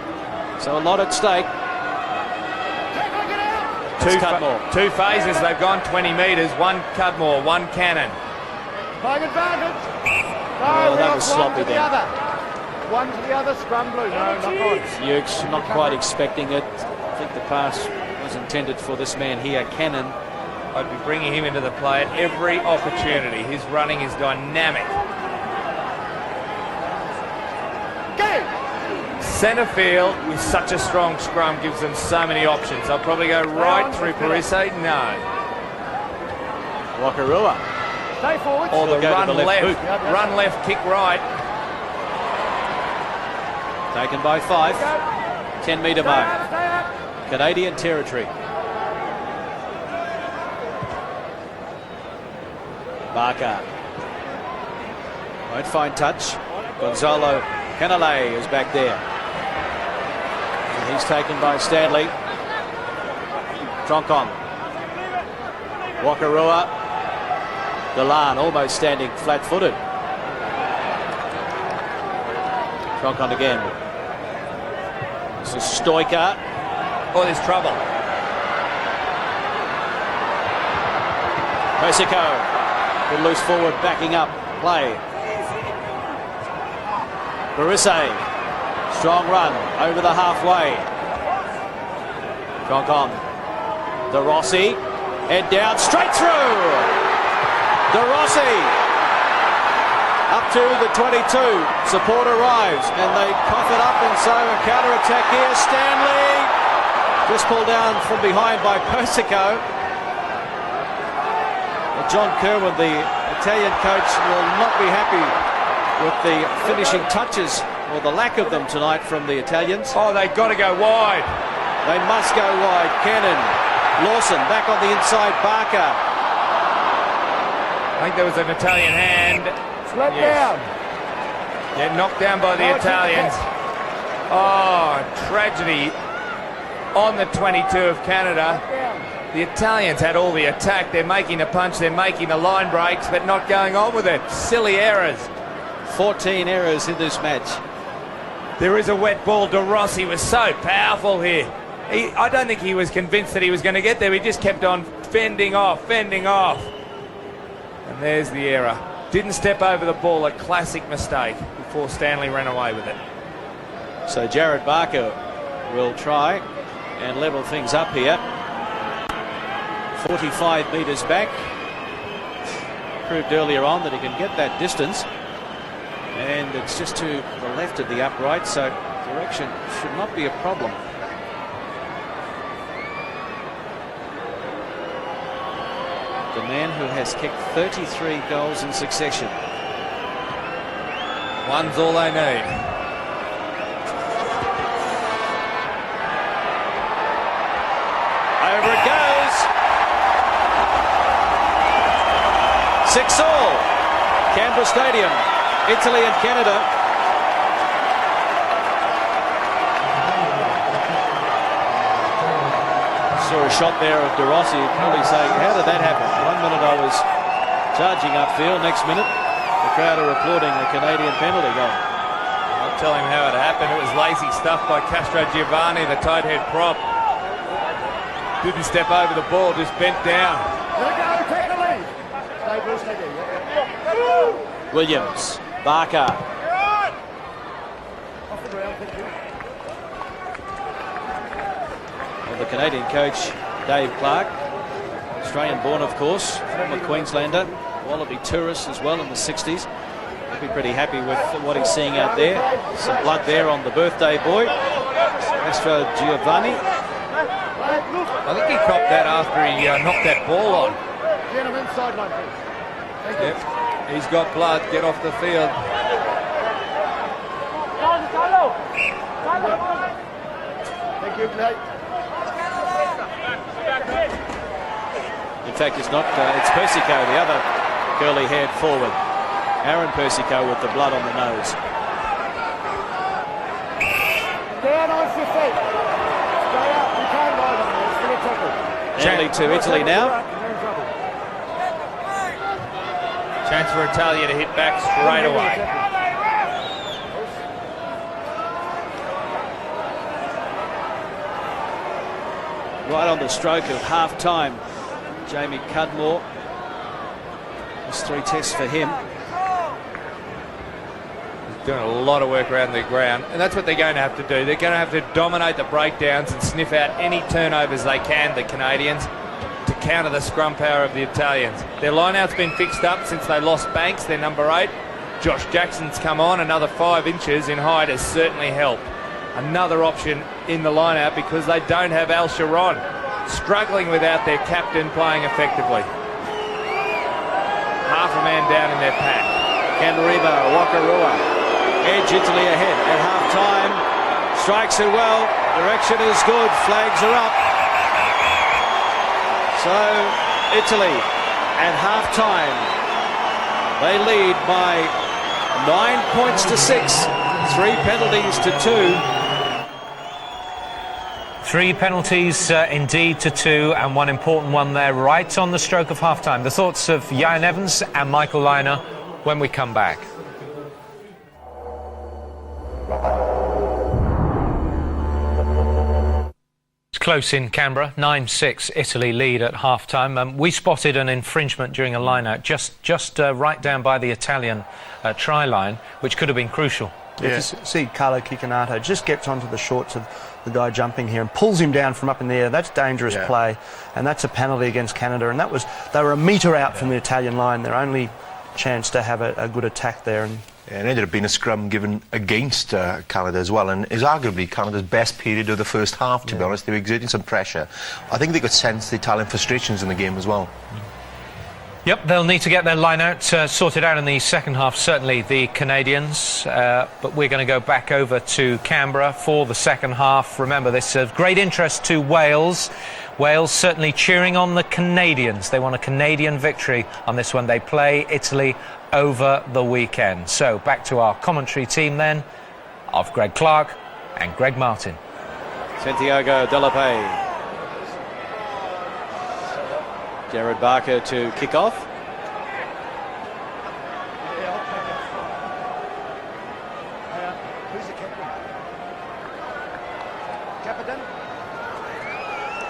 So a lot at stake. Two phases, they've gone 20 metres, one Cudmore, one Cannon. Playing advantage. Well, that was sloppy there. One to the other, scrum blue. No, not on. Hughes not quite expecting it. I think the pass was intended for this man here, Cannon. I'd be bringing him into the play at every opportunity. His running is dynamic. Game. Centre field with such a strong scrum gives them so many options. I'll probably go right through Parisi. No. Wakarua. Stay forward. Or the Go to run the left left. boot. Run left, kick right. Taken by 5. 10-metre mark. Canadian territory. Barker won't find touch. Gonzalo Canale is back there. And he's taken by Stanley. Troncon. Wakarua. Delan almost standing flat-footed. Troncon again. This is Stoiker. Oh, there's trouble. Persico. Good loose forward, backing up. Play. Barisse. Strong run over the halfway. Concon. De Rossi. Head down, straight through. De Rossi. Up to the 22. Support arrives and they cough it up, and so a counter-attack here. Stanley just pulled down from behind by Persico. John Kerwin, the Italian coach, will not be happy with the finishing touches or the lack of them tonight from the Italians. Oh, they've got to go wide. They must go wide. Cannon, Lawson back on the inside. Barker. I think there was an Italian hand. Let down. Yeah, knocked down by the Italians. Oh, tragedy on the 22 of Canada. The Italians had all the attack. They're making the punch, they're making the line breaks, but not going on with it. Silly errors. 14 errors in this match. There is a wet ball. De Rossi was so powerful here. I don't think he was convinced that he was going to get there. He just kept on fending off. And there's the error. Didn't step over the ball, a classic mistake, before Stanley ran away with it. So Jared Barker will try and level things up here. 45 metres back. Proved earlier on that he can get that distance. And it's just to the left of the upright, so direction should not be a problem. The man who has kicked 33 goals in succession. One's all they need. Over it goes. 6-all. Canberra Stadium. Italy and Canada. Saw a shot there of De Rossi, probably saying, how did that happen? 1 minute I was charging upfield, next minute the crowd are applauding the Canadian penalty goal. I'll tell him how it happened. It was lazy stuff by Castro Giovanni, the tight head prop. Didn't step over the ball, just bent down. Let go, take the lead. Stay loose, take it. Williams, Barker. Off the ground, thank you. Well, the Canadian coach, Dave Clark, Australian born of course, former Queenslander, Wallaby tourist as well in the 60s. He'll be pretty happy with what he's seeing out there. Some blood there on the birthday boy, Castro Giovanni. I think he copped that after he knocked that ball on. Gentlemen, sideline, please. Thank you. Yep. He's got blood, get off the field. Thank you, Blake. In fact, it's not, it's Persico, the other curly-haired forward. Aaron Persico with the blood on the nose. Down on your feet. Stay up. You can't ride on there. It's still a tackle. Penalty to Italy now. Chance for Italia to hit back straight away. Right on the stroke of half-time, Jamie Cudmore. There's 3 tests for him. He's doing a lot of work around the ground, and that's what they're going to have to do. They're going to have to dominate the breakdowns and sniff out any turnovers they can, the Canadians, to counter the scrum power of the Italians. Their line-out's been fixed up since they lost Banks, their number 8. Josh Jackson's come on. Another 5 inches in height has certainly helped. Another option in the line-out because they don't have Al Sharon, struggling without their captain playing effectively. Half a man down in their pack. Candariba, Wakarua, edge Italy ahead at half-time. Strikes it well. Direction is good. Flags are up. So Italy at half-time, they lead by 9 points to 6. 3 penalties to 2. 3 penalties indeed to 2, and one important one there right on the stroke of half-time. The thoughts of Ian Evans and Michael Liner when we come back. close in Canberra, 9-6 Italy lead at half-time. We spotted an infringement during a line-out just right down by the Italian try line, which could have been crucial. Yeah. You see Carlo Cicchinato just gets onto the shorts of the guy jumping here and pulls him down from up in the air. That's dangerous play, and that's a penalty against Canada. And they were a metre out from the Italian line. Their only chance to have a good attack there. And it ended up being a scrum given against Canada as well, and is arguably Canada's best period of the first half, to be honest. They were exerting some pressure. I think they could sense the Italian frustrations in the game as well. Yep, they'll need to get their line-out sorted out in the second half, certainly the Canadians. But we're going to go back over to Canberra for the second half. Remember, this is of great interest to Wales. Wales certainly cheering on the Canadians. They want a Canadian victory on this one. They play Italy over the weekend. So back to our commentary team then, of Greg Clark and Greg Martin. Santiago Delapay. Jared Barker to kick off. Who's the captain?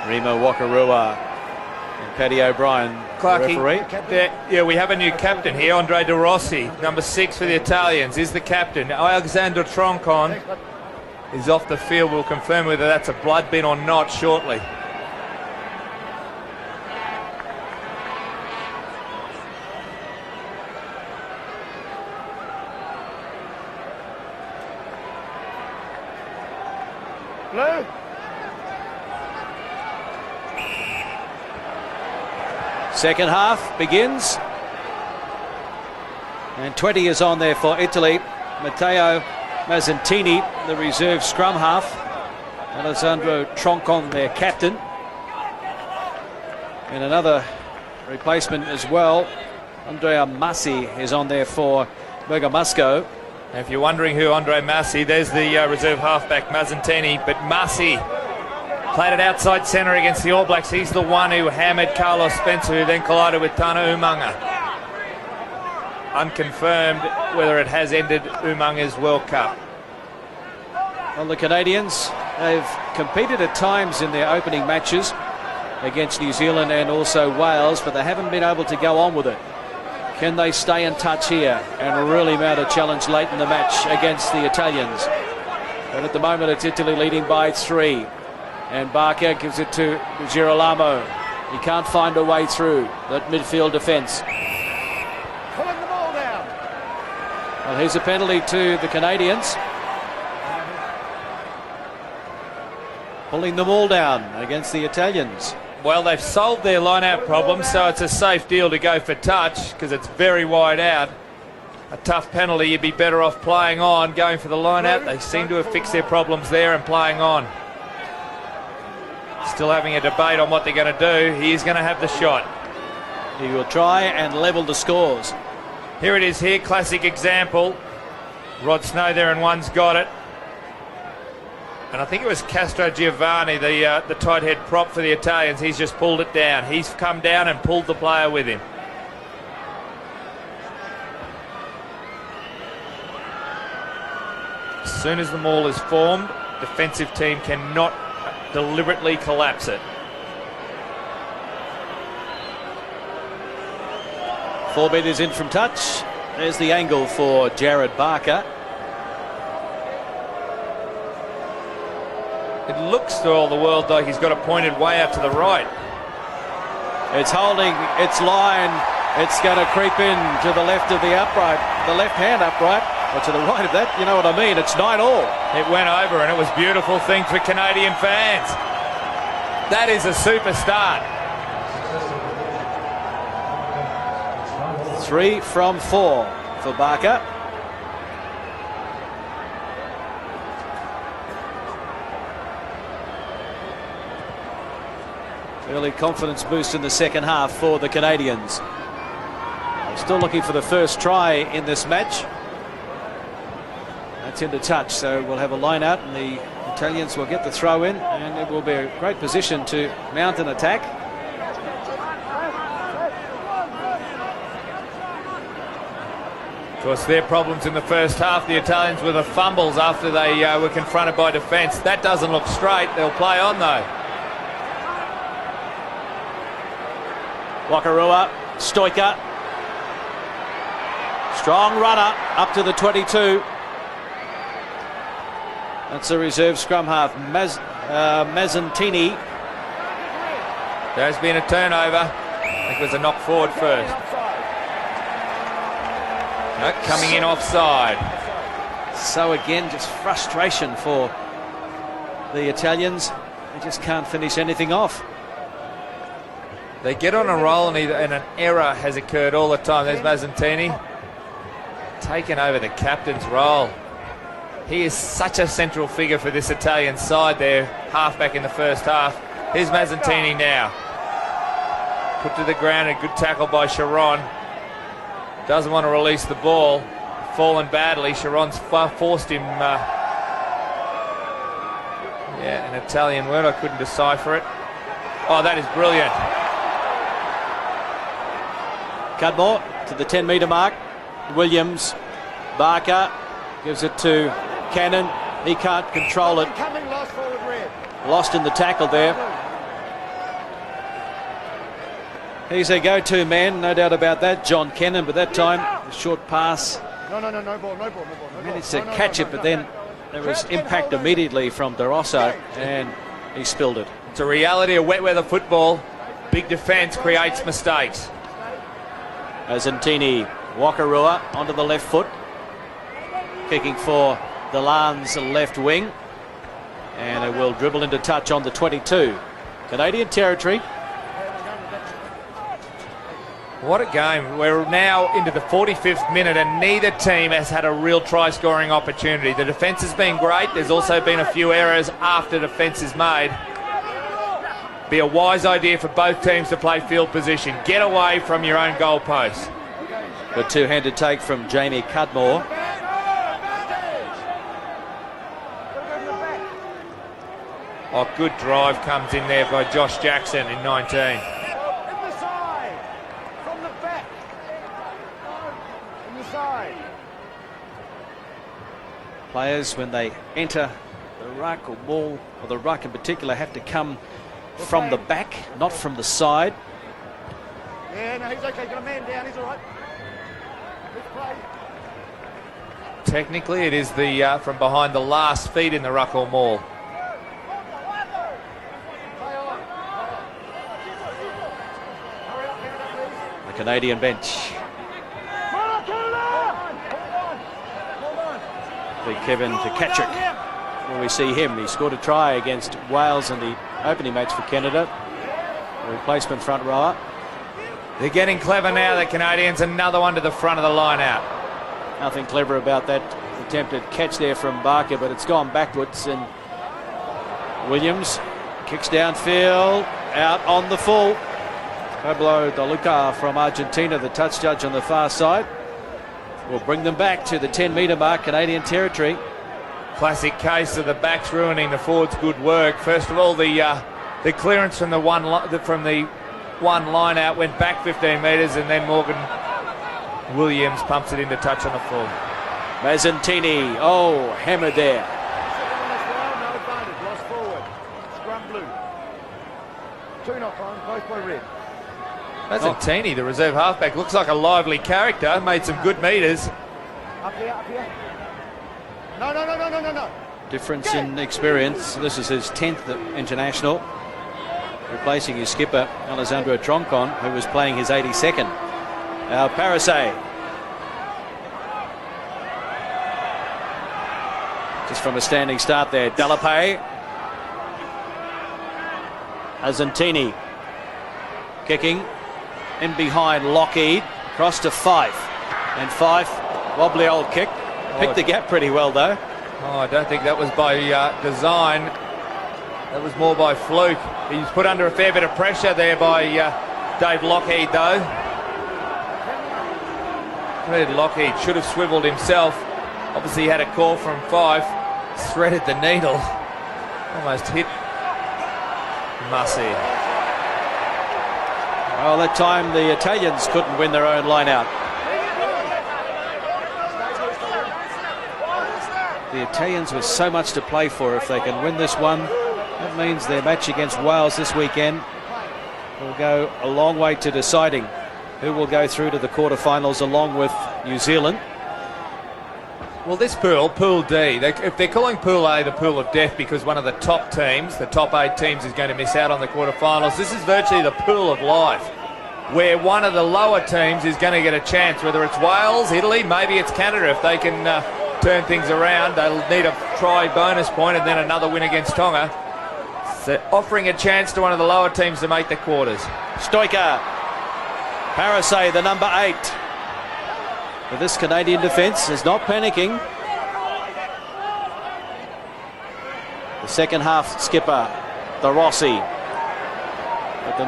Remo Wakarua and Paddy O'Brien, Clarkie, referee. yeah, we have a new captain here, Andre De Rossi, number 6 for the Italians, is the captain. Alexander Troncon is off the field. We'll confirm whether that's a blood bin or not shortly. Blue. Second half begins. And 20 is on there for Italy. Matteo Mazzantini, the reserve scrum half. Alessandro Troncon, their captain. And another replacement as well. Andrea Massi is on there for Bergamasco. If you're wondering who Andre Massi, there's the reserve halfback Mazzantini, but Massi played it outside centre against the All Blacks. He's the one who hammered Carlos Spencer, who then collided with Tana Umaga. Unconfirmed whether it has ended Umanga's World Cup. Well, the Canadians, they've competed at times in their opening matches against New Zealand and also Wales, but they haven't been able to go on with it. Can they stay in touch here and really mount a challenge late in the match against the Italians? And at the moment it's Italy leading by 3. And Barker gives it to Girolamo. He can't find a way through that midfield defence. Pulling the ball down. Well, here's a penalty to the Canadians. Pulling them all down against the Italians. Well, they've solved their line-out problem, so it's a safe deal to go for touch because it's very wide out. A tough penalty, you'd be better off playing on, going for the line-out. They seem to have fixed their problems there and playing on. Still having a debate on what they're going to do. He is going to have the shot. He will try and level the scores. Here it is here, classic example. Rod Snow there and one's got it. And I think it was Castro Giovanni, the tight head prop for the Italians. He's just pulled it down. He's come down and pulled the player with him. As soon as the maul is formed, defensive team cannot deliberately collapse it. Forbid is in from touch. There's the angle for Jared Barker. It looks to all the world like he's got it pointed way out to the right. It's holding its line. It's going to creep in to the left of the upright, the left hand upright, or to the right of that. You know what I mean? It's 9-all. It went over and it was a beautiful thing for Canadian fans. That is a super start. 3 from 4 for Barker. Early confidence boost in the second half for the Canadians. They're still looking for the first try in this match. That's into touch, so we'll have a line out and the Italians will get the throw in and it will be a great position to mount an attack. Of course, their problems in the first half, the Italians were the fumbles after they were confronted by defence. That doesn't look straight. They'll play on though. Wakarua, Stoica. Strong runner up to the 22. That's the reserve scrum half, Mazzantini. There's been a turnover. I think it was a knock forward first. No, coming in offside. So again, just frustration for the Italians. They just can't finish anything off. They get on a roll and an error has occurred all the time. There's Mazzantini taking over the captain's role. He is such a central figure for this Italian side there, halfback in the first half. Here's Mazzantini now. Put to the ground, a good tackle by Sharon. Doesn't want to release the ball. Fallen badly. Sharon's forced him. An Italian word. I couldn't decipher it. Oh, that is brilliant. Cudmore to the 10-metre mark. Williams. Barker gives it to Cannon. He can't control it. Lost in the tackle there. He's a go-to man, no doubt about that, John Cannon, but that time, a short pass. No ball. Managed to catch it, but then there was impact immediately from De Rosso, and he spilled it. It's a reality of wet weather football. Big defence creates mistakes. Mazzantini, Wakarua onto the left foot. Kicking for Delan's left wing. And it will dribble into touch on the 22. Canadian territory. What a game. We're now into the 45th minute and neither team has had a real try-scoring opportunity. The defence has been great. There's also been a few errors after defence is made. Be a wise idea for both teams to play field position. Get away from your own goal post. A two-handed take from Jamie Cudmore. Oh, good drive comes in there by Josh Jackson in 19. Players, when they enter the ruck or ball, or the ruck in particular, have to come from the back, not from the side. Yeah, no, he's okay. Got a man down. He's all right. Let's play. Technically, it is the from behind the last feet in the ruck or maul. The Canadian bench. Big Kevin Tkachuk. When we see him, he scored a try against Wales in the opening match for Canada. A replacement front rower. They're getting clever now, the Canadians. Another one to the front of the line out. Nothing clever about that attempted catch there from Barker, but it's gone backwards. And Williams kicks downfield, out on the full. Pablo De Luca from Argentina, the touch judge on the far side. Will bring them back to the 10-metre mark, Canadian territory. Classic case of the backs ruining the forwards' good work. First of all, the clearance from the one line out went back 15 metres, and then Morgan Williams pumps it into touch on the full. Mazzantini, hammered there. No advantage, lost forward. Scrum blue. 2 knock on, both by red. Mazzantini, the reserve halfback, looks like a lively character. Made some good metres. Up here. No. Difference in experience. This is his 10th international. Replacing his skipper, Alessandro Troncon, who was playing his 82nd. Now Parise. Just from a standing start there. Delapaye. Mazzantini. Kicking. In behind Lockheed, cross to Fife, and Fife, wobbly old kick, picked the gap pretty well though. I don't think that was by design. That was more by fluke. He's put under a fair bit of pressure there by Dave Lockheed though. Fred Lockheed should have swiveled himself. Obviously he had a call from Fife, threaded the needle, almost hit Mussey. Well, that time the Italians couldn't win their own line out. The Italians with so much to play for. If they can win this one, that means their match against Wales this weekend will go a long way to deciding who will go through to the quarterfinals along with New Zealand. Well, this pool, Pool D, if they're calling Pool A the pool of death because one of the top teams, the top 8 teams, is going to miss out on the quarterfinals, this is virtually the pool of life, where one of the lower teams is going to get a chance, whether it's Wales, Italy, maybe it's Canada. If they can turn things around, they'll need a try bonus point and then another win against Tonga. So offering a chance to one of the lower teams to make the quarters. Stoiker, Parasay, the number 8. But this Canadian defence is not panicking. The second half skipper, the Rossi. But the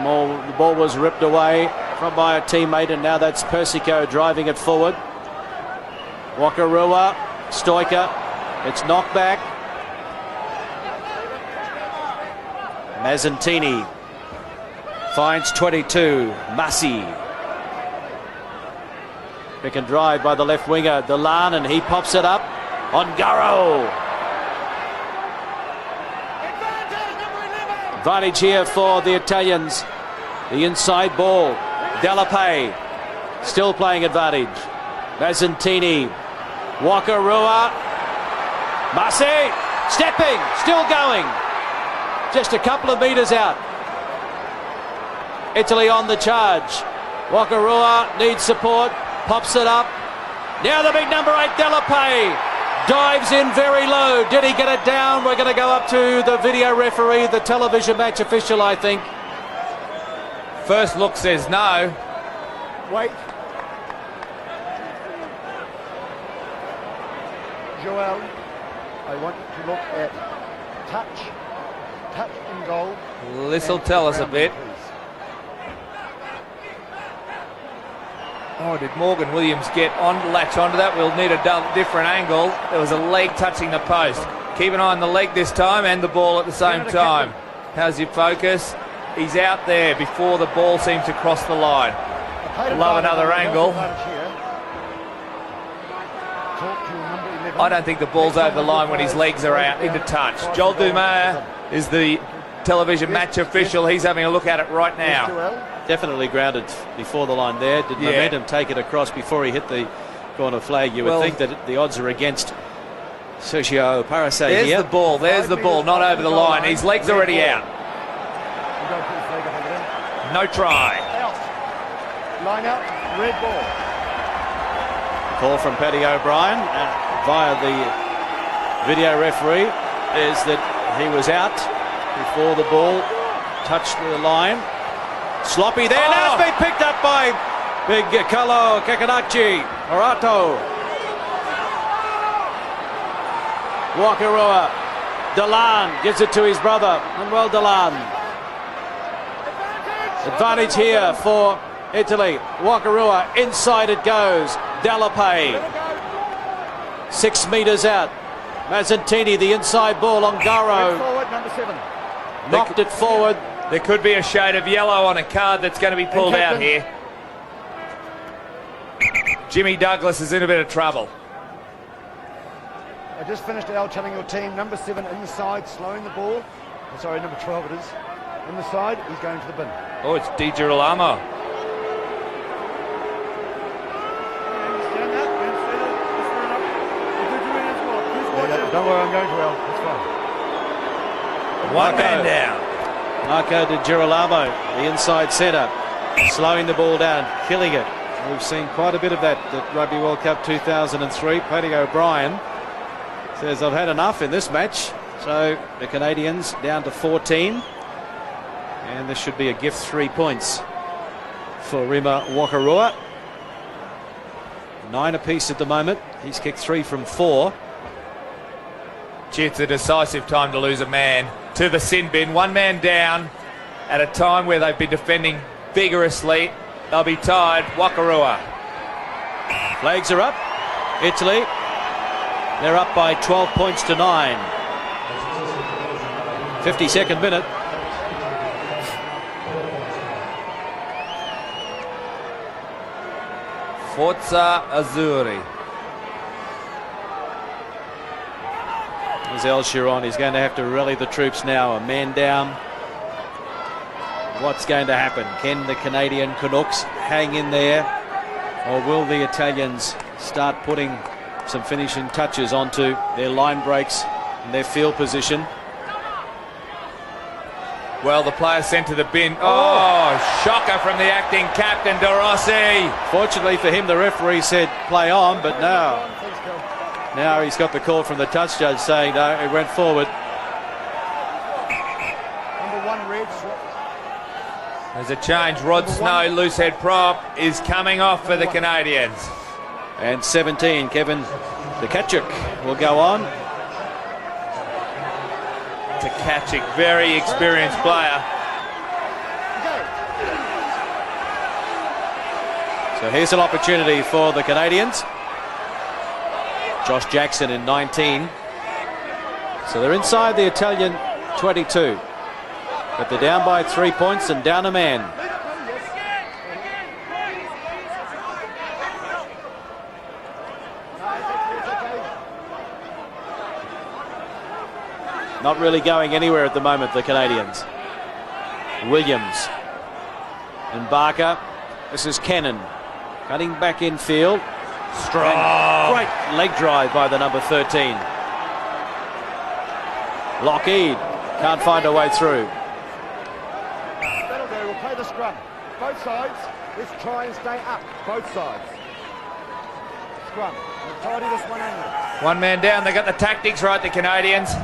ball was ripped away from by a teammate, and now that's Persico driving it forward. Wakarua, Stoiker, it's knocked back. Mazzantini finds 22, Massi. Pick and drive by the left winger, Delan, and he pops it up on Garo. Advantage here for the Italians. The inside ball, Delapay still playing advantage. Mazzantini, Wakarua, Massi stepping, still going. Just a couple of metres out. Italy on the charge. Wakarua needs support. Pops it up. Now the big number 8, Delapay, dives in very low. Did he get it down? We're going to go up to the video referee, the television match official, I think. First look says no. Wait. Joel, I want you to look at touch in goal. This will tell us a bit. Oh, did Morgan Williams latch onto that? We'll need a different angle. There was a leg touching the post. Keep an eye on the leg this time and the ball at the same time. How's your focus? He's out there before the ball seems to cross the line. Love another angle. I don't think the ball's over the line when his legs are out into touch. Joel Dumas is the television match official. He's having a look at it right now. Definitely grounded before the line there. Did momentum take it across before he hit the corner flag? You would think that the odds are against Sergio Parasay here. There's the ball. There's the ball. Not over the line. His leg's already out. No try. Line out. Red ball. Call from Paddy O'Brien via the video referee is that he was out before the ball touched the line. Sloppy there. Now it's been picked up by big Carlo Kakanachi. Orato. Wakarua. Delan gives it to his brother. Manuel Delan. Advantage here for Italy. Wakarua. Inside it goes. Delapay. 6 metres out. Mazzantini, the inside ball on Garo. Forward, number 7. Knocked it forward. There could be a shade of yellow on a card that's going to be pulled out here. Jimmy Douglas is in a bit of trouble. I just finished Al telling your team, number 7 inside, slowing the ball. Sorry, number 12 it is. On the side, he's going to the bin. Oh, it's Di Girolamo. Don't worry, I'm going to Al. That's fine. One man down. Marco Di Girolamo, the inside centre, slowing the ball down, killing it. We've seen quite a bit of that at Rugby World Cup 2003. Paddy O'Brien says, I've had enough in this match. So the Canadians down to 14. And this should be a gift 3 points for Rima Wakarua. 9 apiece at the moment. He's kicked 3 from 4. Gee, it's a decisive time to lose a man to the sin bin. One man down at a time where they've been defending vigorously. They'll be tied. Wakarua. Flags are up. Italy. They're up by 12 points to 9. 52nd minute. Forza Azzurri. As El Chiron, he's going to have to rally the troops now. A man down. what's going to happen. Can the Canadian Canucks hang in there, or will the Italians start putting some finishing touches onto their line breaks and their field position? Well, the player sent to the bin. Oh, shocker from the acting captain, De Rossi. Fortunately for him, the referee said play on, but now he's got the call from the touch judge saying no, it went forward. Number 1, Reg. There's a change. Rod Snow, loose head prop, is coming off for the Canadians. And 17, Kevin Tkachuk will go on. Tkachuk, very experienced player. So here's an opportunity for the Canadians. Josh Jackson in 19. So they're inside the Italian 22. But they're down by 3 points and down a man. Not really going anywhere at the moment, the Canadians. Williams and Barker. This is Kennan cutting back in field. Strong. Great leg drive by the number 13. Lockheed can't find a way through. That'll do. We'll play the scrum. Both sides. Let's try and stay up. Both sides. Scrum. We'll tidy this one angle. One man down. They got the tactics right, the Canadians.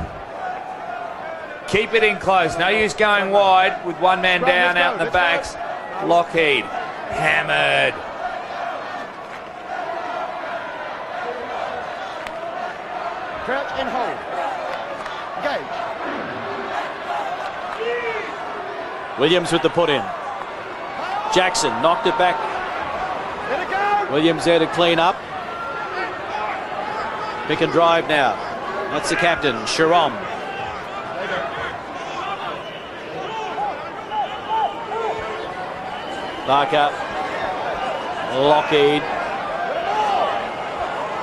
Keep it in close. No use going wide with one man down out in the backs. Lockheed. Hammered. Crouch and hold. Engage. Williams with the put in. Jackson knocked it back. Let it go. Williams there to clean up. Pick and drive now. That's the captain, Sharon. Barker. Lockheed.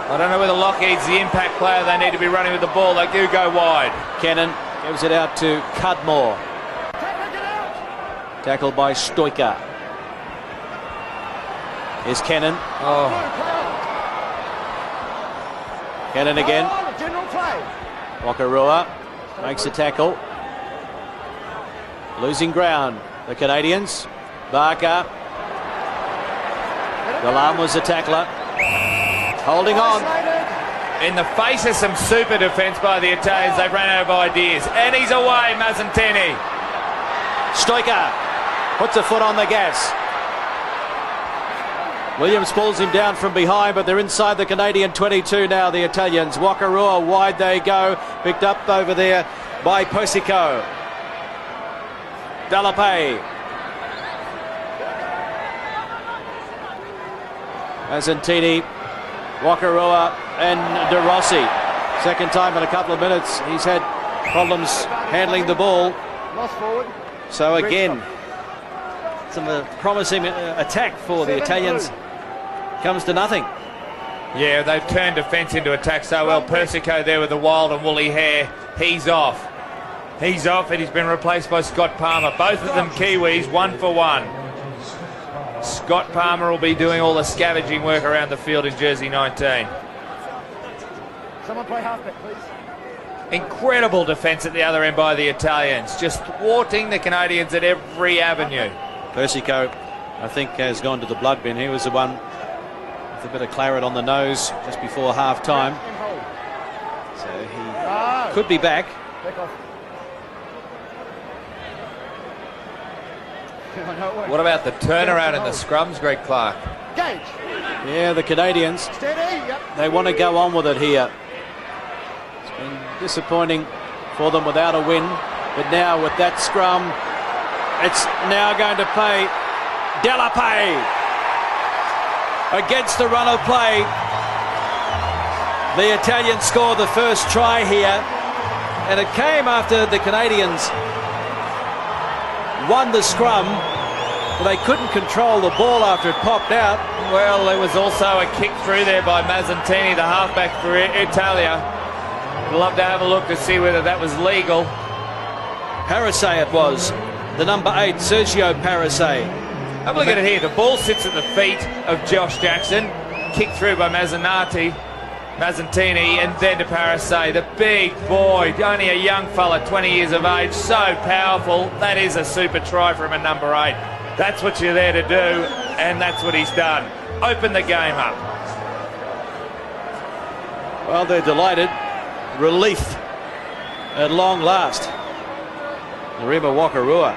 I don't know whether Lockheed's the impact player. They need to be running with the ball. They do go wide. Kennan gives it out to Cudmore. Tackled by Stoica. Here's Kennan. Oh, Kennan again. General play. Wakarua makes a tackle. Losing ground, the Canadians. Barker. Galam was the tackler. Holding on. in the face of some super defence by the Italians, they've run out of ideas. And he's away, Mazzantini. Stoica puts a foot on the gas. Williams pulls him down from behind, but they're inside the Canadian 22 now, the Italians. Wakarua, wide they go. Picked up over there by Persico. Delapae. Mazzantini, Wakarua and De Rossi. Second time in a couple of minutes he's had problems handling the ball. Lost forward. So again, some promising attack for the Italians comes to nothing. Yeah, they've turned defence into attack so well. Persico there with the wild and woolly hair. He's off. He's off and he's been replaced by Scott Palmer. Both of them Kiwis, 1 for 1. Scott Palmer will be doing all the scavenging work around the field in jersey 19. Someone play halfback, please. Incredible defence at the other end by the Italians, just thwarting the Canadians at every avenue. Persico, I think, has gone to the blood bin. He was the one with a bit of claret on the nose just before half time. So he could be back. Back off. What about the turnaround in the scrums, Greg Clark? Gage. Yeah, the Canadians, Steady. Yep. they want to go on with it here. It's been disappointing for them without a win, but now with that scrum, it's now going to pay. Delapae against the run of play. The Italians score the first try here, and it came after the Canadians won the scrum, but they couldn't control the ball after it popped out. Well, there was also a kick through there by Mazzantini, the halfback for Italia. I'd love to have a look to see whether that was legal. Harrisay it was. the number 8, Sergio Parasay. Have a look at it here. The ball sits at the feet of Josh Jackson, kicked through by Mazzantini, and then to Parasay, the big boy, only a young fella, 20 years of age, so powerful. That is a super try from a number 8. That's what you're there to do, and that's what he's done. Open the game up. Well, they're delighted. Relief at long last. Narima Wakarua.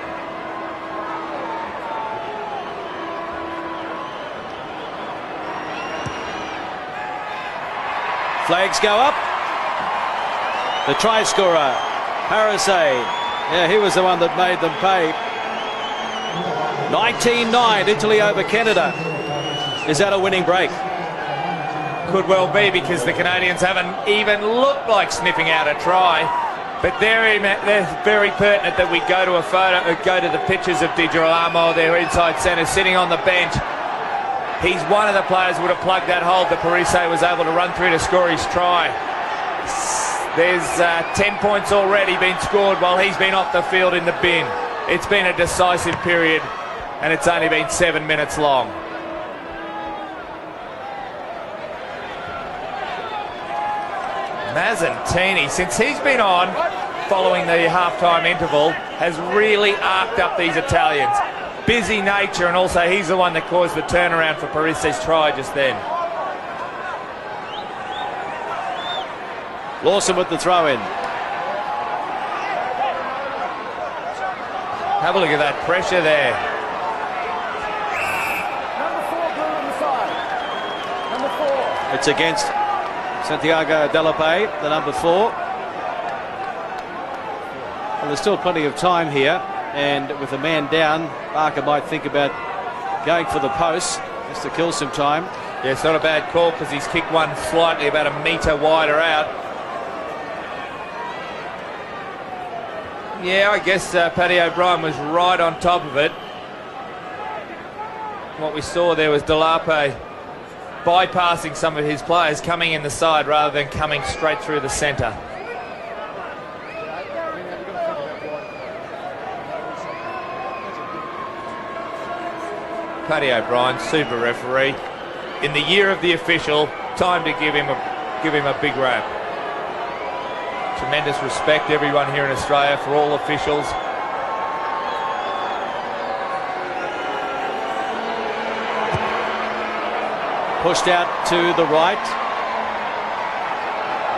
Flags go up. The try scorer, Parasay. Yeah, he was the one that made them pay. 19-9, Italy over Canada. Is that a winning break? Could well be, because the Canadians haven't even looked like sniffing out a try. But they're very pertinent that we go to a photo, go to the pictures of Di Girolamo, their inside centre, sitting on the bench. He's one of the players who would have plugged that hole that Parise was able to run through to score his try. There's 10 points already been scored while he's been off the field in the bin. It's been a decisive period, and it's only been 7 minutes long. Mazzantini, since he's been on following the half-time interval, has really arced up these Italians. Busy nature, and also he's the one that caused the turnaround for Parise's try just then. Lawson with the throw-in. Have a look at that pressure there. Number 4, blue on the side. Number 4. It's against Santiago Delape, the number 4. Well, there's still plenty of time here, and with a man down, Barker might think about going for the post just to kill some time. Yeah, it's not a bad call, because he's kicked one slightly about a metre wider out. Yeah, I guess Paddy O'Brien was right on top of it. What we saw there was Delape bypassing some of his players, coming in the side rather than coming straight through the centre. Paddy O'Brien, super referee. In the year of the official, time to give him a big rap. Tremendous respect, everyone here in Australia, for all officials. Pushed out to the right.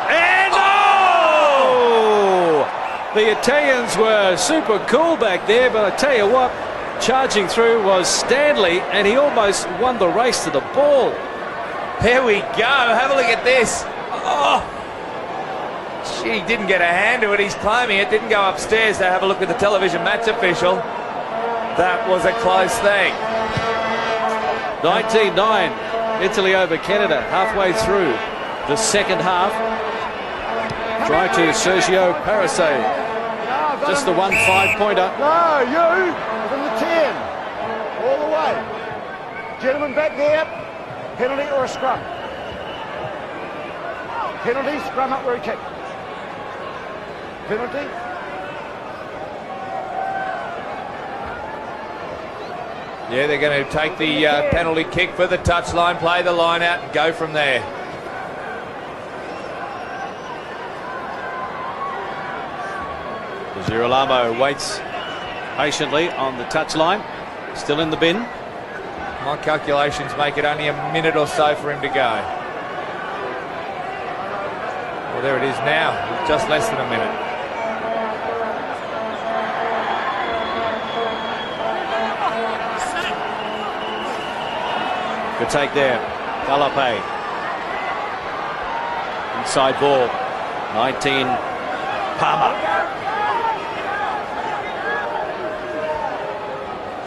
And oh! The Italians were super cool back there, but I tell you what, charging through was Stanley, and he almost won the race to the ball. There we go. Have a look at this. Oh! Gee, didn't get a hand to it. He's claiming it. Didn't go upstairs to have a look at the television match official. That was a close thing. 19-9. Italy over Canada, halfway through the second half. Try to Sergio Parasay. Just the 1 5-pointer. No, you from the 10. All the way. Gentlemen back there. Penalty or a scrum? Penalty, scrum up where he kicked. Penalty. Yeah, they're going to take the penalty kick for the touchline, play the line out, and go from there. Girolamo waits patiently on the touchline, still in the bin. My calculations make it only a minute or so for him to go. Well, there it is now, just less than a minute. Good take there. Delape. Inside ball. 19. Palmer.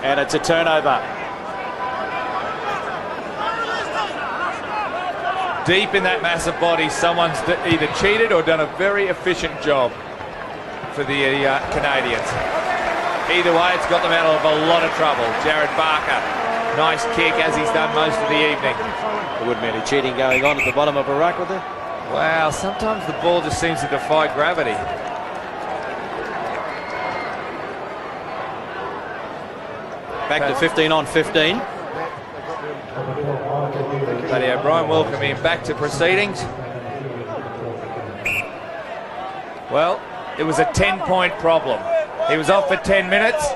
And it's a turnover. Deep in that massive body, someone's either cheated or done a very efficient job for the Canadians. Either way, it's got them out of a lot of trouble. Jared Barker, nice kick, as he's done most of the evening. There wouldn't be any cheating going on at the bottom of a ruck, would there? Wow, sometimes the ball just seems to defy gravity. Back to 15 on 15. Paddy O'Brien welcoming him back to proceedings. Well, it was a 10-point problem. He was off for 10 minutes.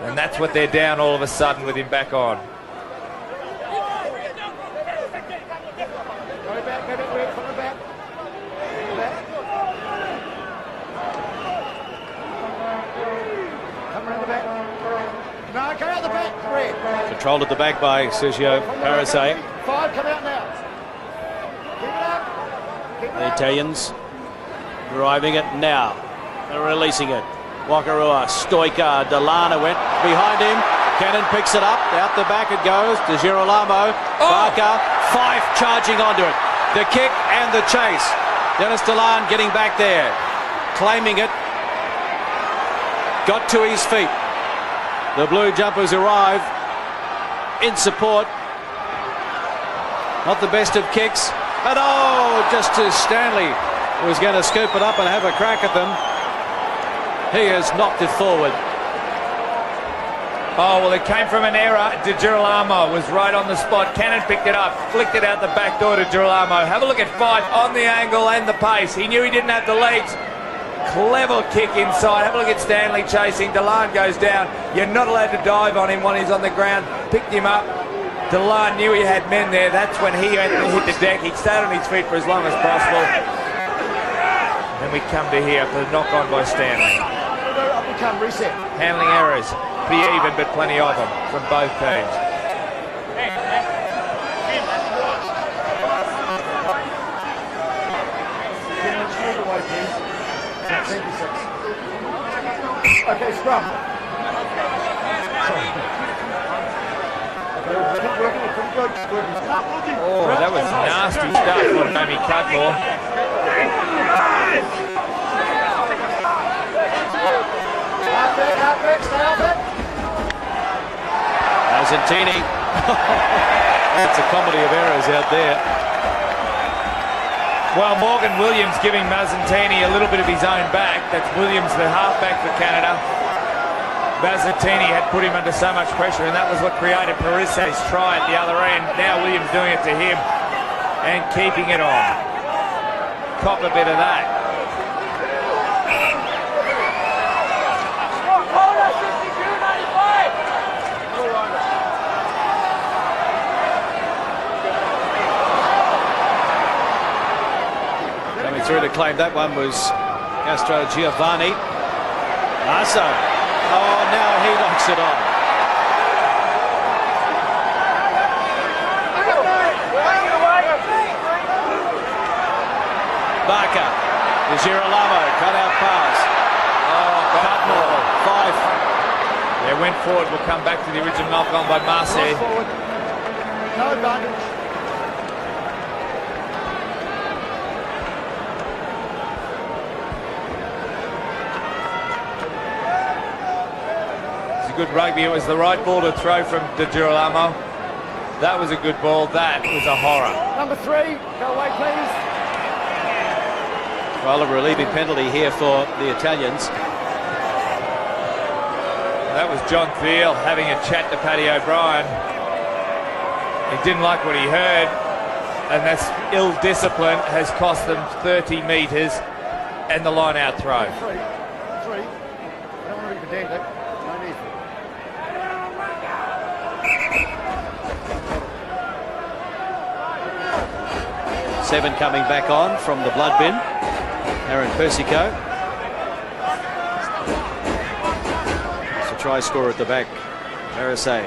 And that's what they're down all of a sudden with him back on. Controlled at the back by Sergio Parise. 5, come out now. Keep it up. Keep it The up. Italians driving it now. They're releasing it. Wakarua, Stoica, Delana went behind him. Cannon picks it up. Out the back it goes. De Girolamo. Barker. Fife charging onto it. The kick and the chase. Dennis Delan getting back there. Claiming it. Got to his feet. The Blue Jumpers arrive in support. Not the best of kicks. And just as Stanley was going to scoop it up and have a crack at them, he has knocked it forward. Oh, well, it came from an error. De Girolamo was right on the spot. Cannon picked it up, flicked it out the back door to Girolamo. Have a look at Fife on the angle and the pace. He knew he didn't have the legs. Clever kick inside. Have a look at Stanley chasing. Delan goes down. You're not allowed to dive on him when he's on the ground. Picked him up. Delan knew he had men there. That's when he had to hit the deck. He stayed on his feet for as long as possible. Then we come to here for the knock on by Stanley. Up we come, reset. Handling errors. Pretty even, but plenty of them from both teams. Okay, scrum. Oh, that was nasty stuff from Amy Cudmore. Mazzantini. That's a comedy of errors out there. Well, Morgan Williams giving Mazzantini a little bit of his own back. That's Williams, the halfback for Canada. Mazzantini had put him under so much pressure, and that was what created Parise's try at the other end. Now Williams doing it to him and keeping it on. Cop a bit of that. Coming through to claim that one was Castro Giovanni. Lasso. Oh, now he knocks it on. Barker. De Girolamo. Cut out pass. Oh, Cudmore. Fife. Yeah, went forward. We'll come back to the original knock on by Marseille. No advantage. Good rugby. It was the right ball to throw from De Girolamo. That was a good ball. That was a horror. Number 3, go away, please. Well, a relieving penalty here for the Italians. That was John Thiel having a chat to Paddy O'Brien. He didn't like what he heard, and that's ill discipline has cost them 30 metres and the line out throw. 3. I don't want to be pedantic. No need. 7 coming back on from the blood bin. Aaron Persico. It's a try scorer at the back. Parise.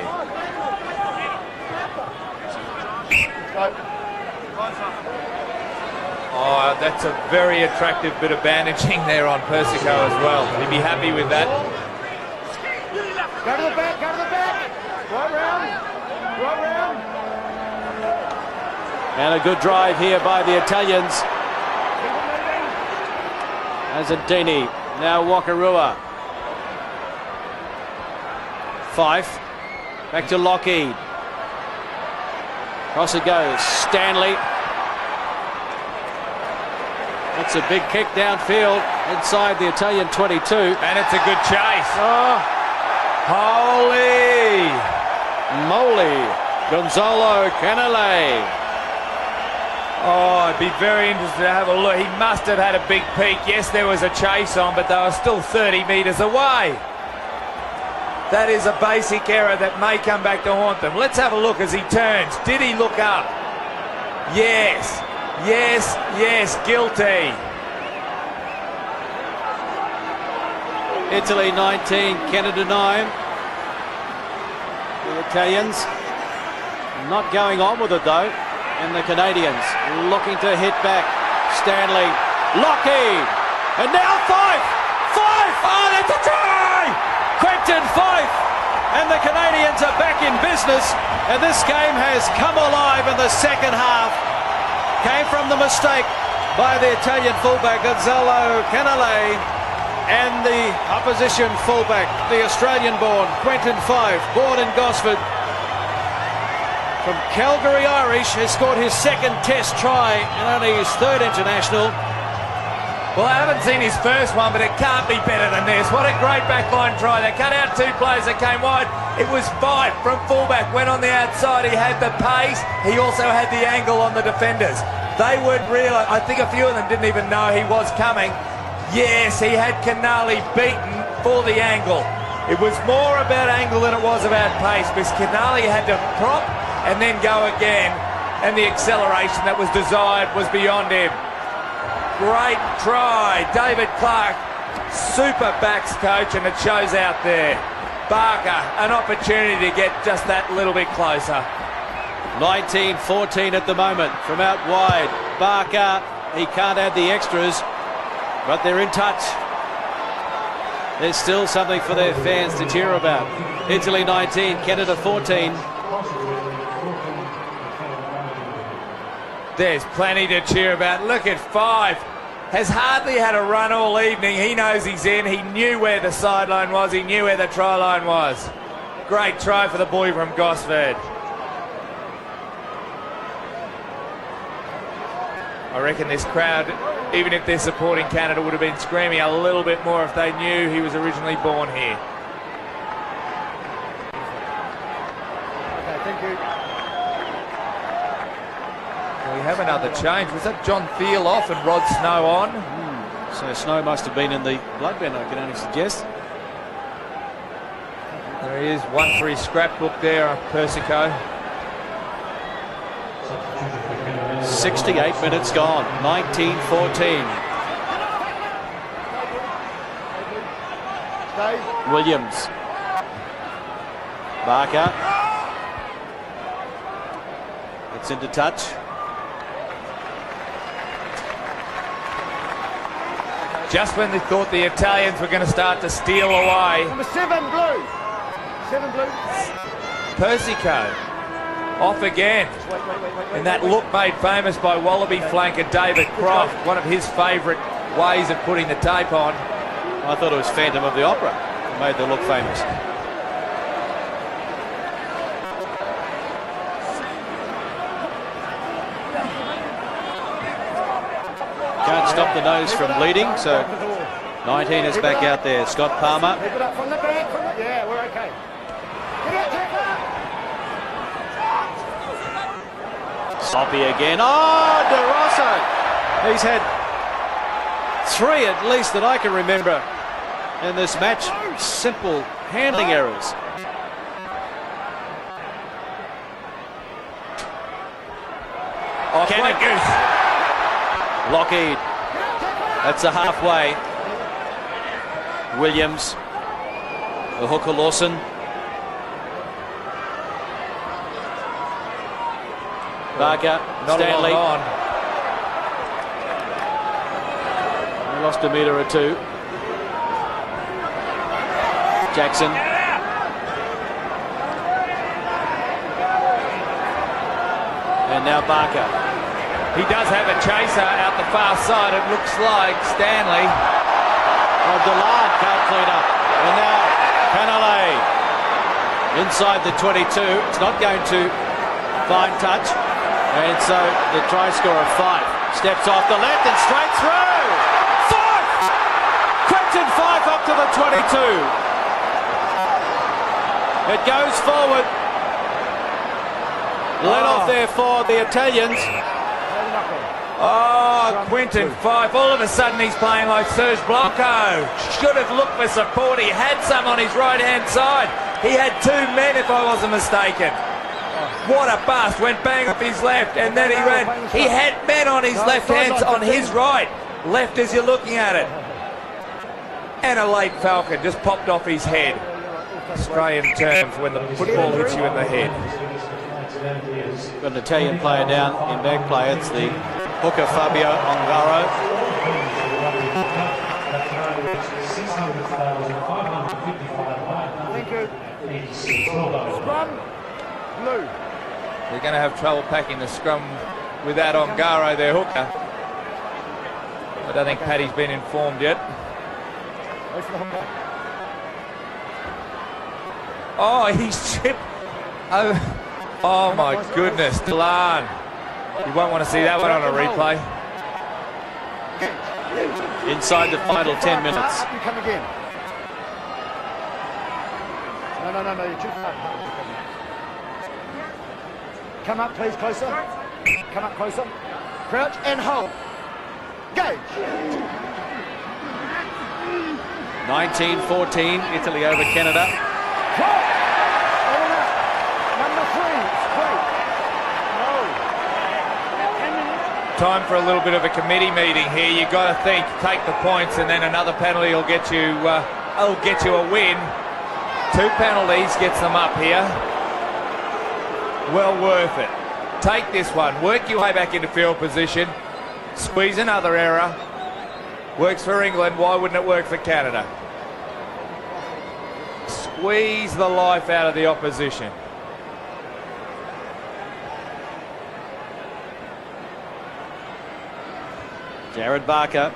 Oh, that's a very attractive bit of bandaging there on Persico as well. He'd be happy with that. Go to the back, go to the back. Right round. Right round. And a good drive here by the Italians. Mazzantini. Now Wakarua. Fife. Back to Lockheed. Cross it goes. Stanley. That's a big kick downfield inside the Italian 22. And it's a good chase. Oh, Holy moly, Gonzalo Canale. Oh, I'd be very interested to have a look. He must have had a big peak. Yes, there was a chase on, but they were still 30 metres away. That is a basic error that may come back to haunt them. Let's have a look as he turns. Did he look up? Yes, yes, yes, guilty. Italy 19, Canada 9. The Italians not going on with it though. And the Canadians looking to hit back. Stanley, Lockheed, and now Fife! Oh, that's a try! Quentin Fife! And the Canadians are back in business, and this game has come alive in the second half. Came from the mistake by the Italian fullback Gonzalo Canale, and the opposition fullback, the Australian-born Quentin Fife, born in Gosford, from Calgary Irish, has scored his second test try and only his third international. Well, I haven't seen his first one, but it can't be better than this. What a great backline try. They cut out two players that came wide. It was Fife from fullback, went on the outside. He had the pace. He also had the angle on the defenders. They weren't realise. I think a few of them didn't even know he was coming. Yes, he had Canale beaten for the angle. It was more about angle than it was about pace, because Canale had to prop and then go again, and the acceleration that was desired was beyond him. Great try, David Clark, super backs coach, and it shows out there. Barker, an opportunity to get just that little bit closer. 19-14 at the moment from out wide. Barker, he can't add the extras, but they're in touch. There's still something for their fans to cheer about. Italy 19, Canada 14. There's plenty to cheer about. Look at Fife. Has hardly had a run all evening. He knows he's in. He knew where the sideline was. He knew where the try line was. Great try for the boy from Gosford. I reckon this crowd, even if they're supporting Canada, would have been screaming a little bit more if they knew he was originally born here. Okay, thank you. We have another change. Was that John Thiel off and Rod Snow on? So Snow must have been in the blood bin, I can only suggest. There he is, one for his scrapbook there, Persico. 68 minutes gone, 19-14. Stay. Williams. Barker. It's into touch. Just when they thought the Italians were going to start to steal away. Number 7, blue. 7, blue. Persico off again. And that look made famous by Wallaby flanker David Croft, one of his favourite ways of putting the tape on. I thought it was Phantom of the Opera that made the look famous. Can't stop the nose from bleeding, so 19 is back out there. Scott Palmer. Keep it up from the back. Yeah, we're okay. Get out, Jack. Sloppy again. Oh, De Rosso. He's had 3 at least that I can remember in this match. Simple handling errors. Oh, great goose. Lockheed. That's a halfway. Williams. The hooker Lawson. Barker. Not Stanley. on. We lost a metre or two. Jackson. And now Barker. He does have a chaser out the far side. It looks like Stanley. Oh, Delard can't clean up. And now Canale inside the 22. It's not going to find touch. And so the try scorer 5 steps off the left and straight through. 5! Quentin Fife up to the 22. It goes forward. Let off there for the Italians. Oh, Quinton Fife. All of a sudden he's playing like Serge Blanco. Should have looked for support. He had some on his right-hand side. He had 2 men, if I wasn't mistaken. What a bust. Went bang off his left, and then he ran. He had men on his left hand, on his right. Left as you're looking at it. And a late Falcon just popped off his head. Australian terms when the football hits you in the head. Got an Italian player down in back play. It's the hooker Fabio Ongaro. Thank you. Scrum. Blue. They're going to have trouble packing the scrum without Ongaro, their hooker. I don't think Paddy's been informed yet. Oh, he's chipped. Oh my goodness, Delan. You won't want to see that one on a replay. Inside the final 10 minutes. You come again. No, you're too far. Come up, please, closer. Come up closer. Crouch and hold. Gauge. 19-14, Italy over Canada. Number 3, straight. Time for a little bit of a committee meeting here. You've got to think, take the points, and then another penalty will get you a win. 2 penalties gets them up here. Well worth it. Take this one, work your way back into field position, squeeze another error. Works for England, why wouldn't it work for Canada? Squeeze the life out of the opposition. Jared Barker.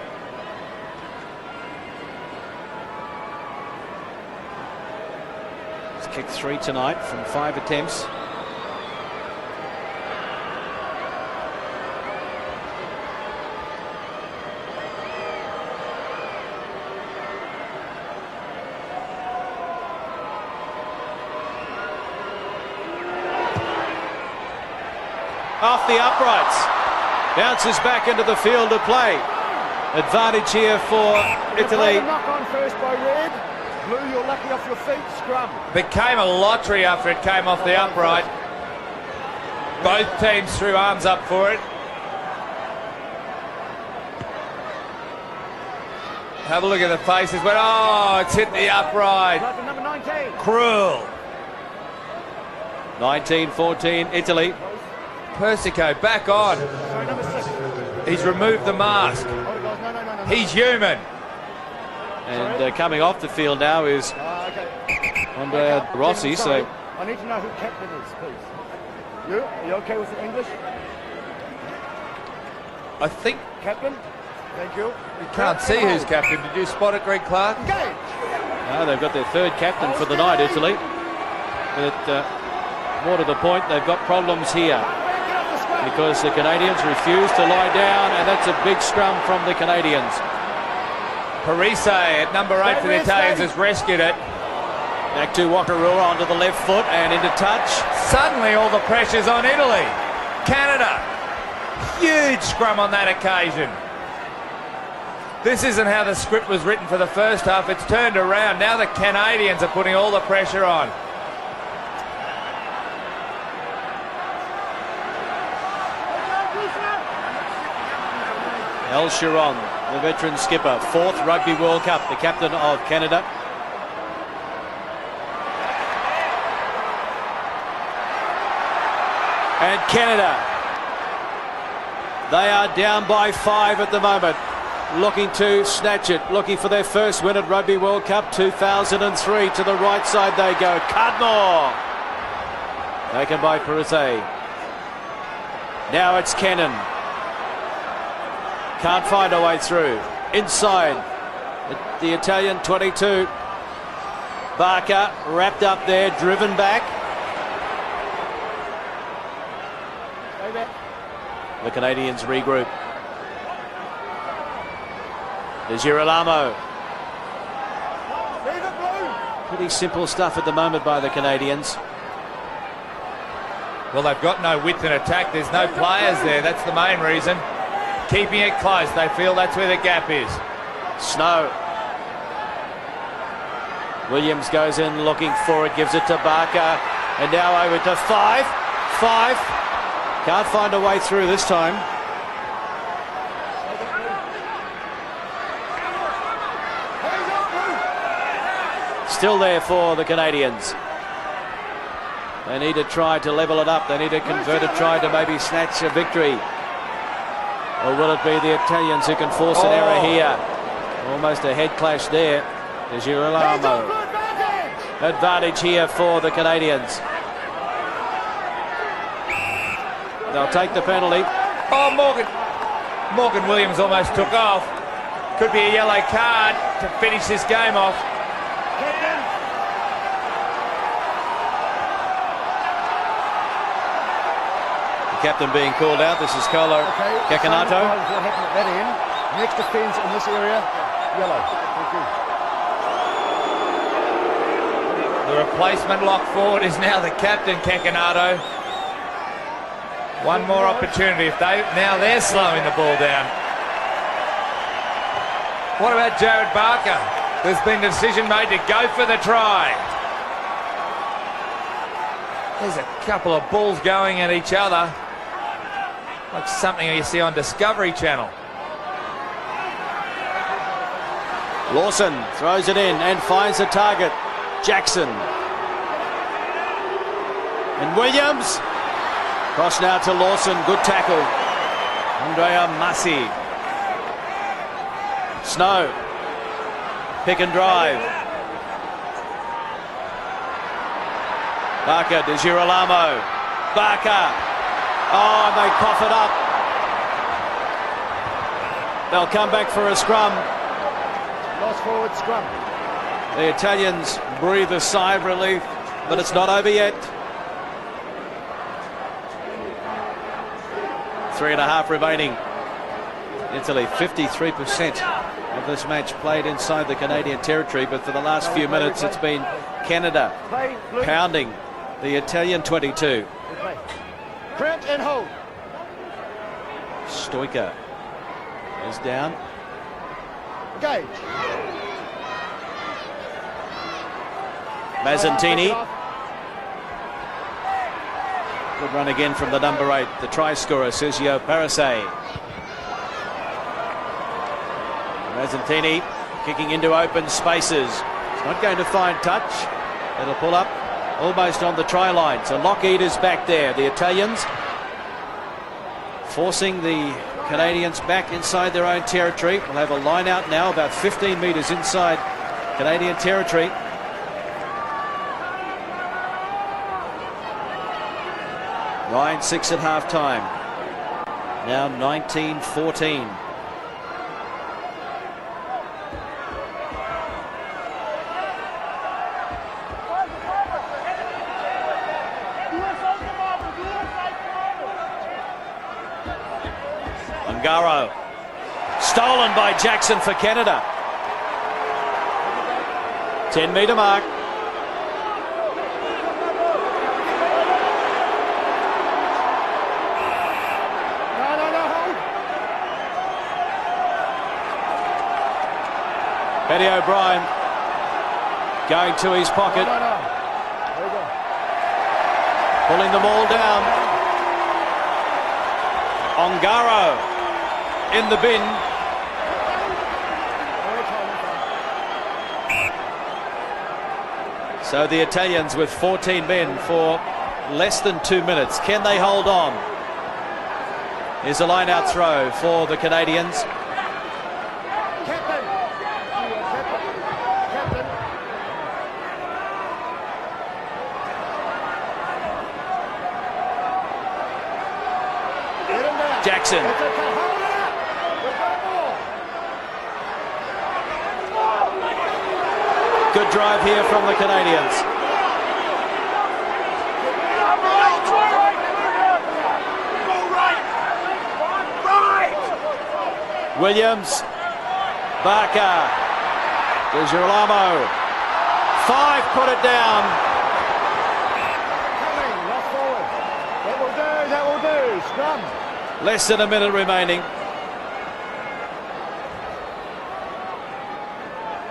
He's kicked 3 tonight from 5 attempts. Off the uprights. Bounces back into the field of play. Advantage here for Italy. Knock on first by Red. Blue, you're lucky off your feet. Scrum. Became a lottery after it came off the upright. Both teams threw arms up for it. Have a look at the faces. Oh, it's hit the upright. Number 19. Cruel. 19-14, Italy. Persico back on. Sorry, number 6. He's removed the mask. No. He's human. And coming off the field now is Okay. Andre Rossi. So I need to know who captain is, please. You? Are you okay with the English? I think Captain? Thank you. you can't see who's captain. Did you spot it, Greg Clark? Engage. they've got their 3rd captain for the night, Italy. But more to the point, they've got problems here because the Canadians refuse to lie down, and that's a big scrum from the Canadians. Parise at number 8 for the Italians has rescued it. Back to Wakarua onto the left foot and into touch. Suddenly all the pressure's on Italy. Canada, huge scrum on that occasion. This isn't how the script was written for the first half. It's turned around. Now the Canadians are putting all the pressure on. El Chiron, the veteran skipper, 4th Rugby World Cup, the captain of Canada. And Canada, they are down by 5 at the moment, looking to snatch it, looking for their first win at Rugby World Cup 2003. To the right side they go. Cardmore, taken by Parise. Now it's Cannon. Can't find a way through. Inside the Italian 22. Barker wrapped up there, driven back. The Canadians regroup. De Girolamo. Leave it, Blue. Pretty simple stuff at the moment by the Canadians. Well, they've got no width in attack. There's no players there. That's the main reason. Keeping it close. They feel that's where the gap is. Snow. Williams goes in looking for it, gives it to Barker, and now over to Five. Can't find a way through this time. Still there for the Canadians. They need to try to level it up. They need to convert a try to maybe snatch a victory. Or will it be the Italians who can force an error here? Almost a head clash there. De Girolamo. Advantage here for the Canadians. They'll take the penalty. Oh, Morgan Williams almost took off. Could be a yellow card to finish this game off. The captain being called out. This is Colo Kakanato. What happened at that end? Next defence in this area, yellow. Thank you. The replacement lock forward is now the captain, Kakanato. One more opportunity. Now they're slowing the ball down. What about Jared Barker? There's been a decision made to go for the try. There's a couple of balls going at each other. Like something you see on Discovery Channel. Lawson throws it in and finds the target. Jackson. And Williams. Cross now to Lawson. Good tackle. Andrea Massi. Snow. Pick and drive. Barker, De Girolamo. Barker. Oh, and they cough it up. They'll come back for a scrum. Lost forward scrum. The Italians breathe a sigh of relief, but it's not over yet. 3.5 remaining. Italy, 53% of this match played inside the Canadian territory, but for the last few minutes it's been Canada pounding the Italian 22. Print and hold. Stoica is down. Engage. Mazzantini. Good run again from the number 8, the try scorer, Sergio Parisse. Mazzantini kicking into open spaces. It's not going to find touch. It'll pull up almost on the try line. So Lockheed is back there. The Italians forcing the Canadians back inside their own territory. We'll have a line out now about 15 metres inside Canadian territory. Line 6 at half time. Now 19-14. Ungaro. Stolen by Jackson for Canada. 10-metre mark. Eddie O'Brien going to his pocket. Pulling them all down. Ongaro in the bin. So the Italians with 14 men for less than 2 minutes. Can they hold on? Here's a line-out throw for the Canadians. Jackson. Good drive here from the Canadians. Williams. Barker. De Girolamo. 5 put it down. Coming, lost forward. That will do, scrum. Less than a minute remaining.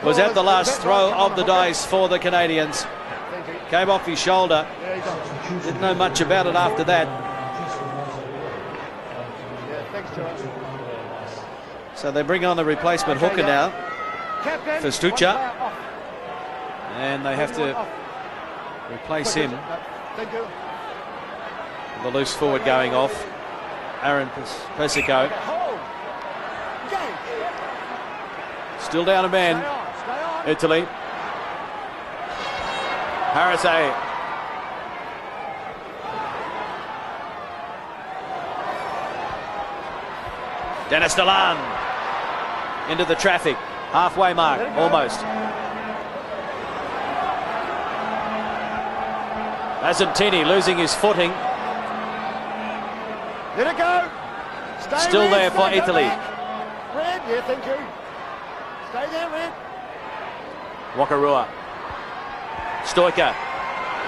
Was at the last throw of the dice for the Canadians. Came off his shoulder. Didn't know much about it after that. So they bring on the replacement hooker now for Stucha. And they have to replace him. The loose forward going off. Aaron Persico. Still down a man. Italy. Parise. Dennis Delan into the traffic. Halfway mark, almost. Azantini losing his footing. Let it go. Stay Still Red, there for stay Italy. back. Red, yeah, thank you. Stay there, Red. Wakarua. Stoica.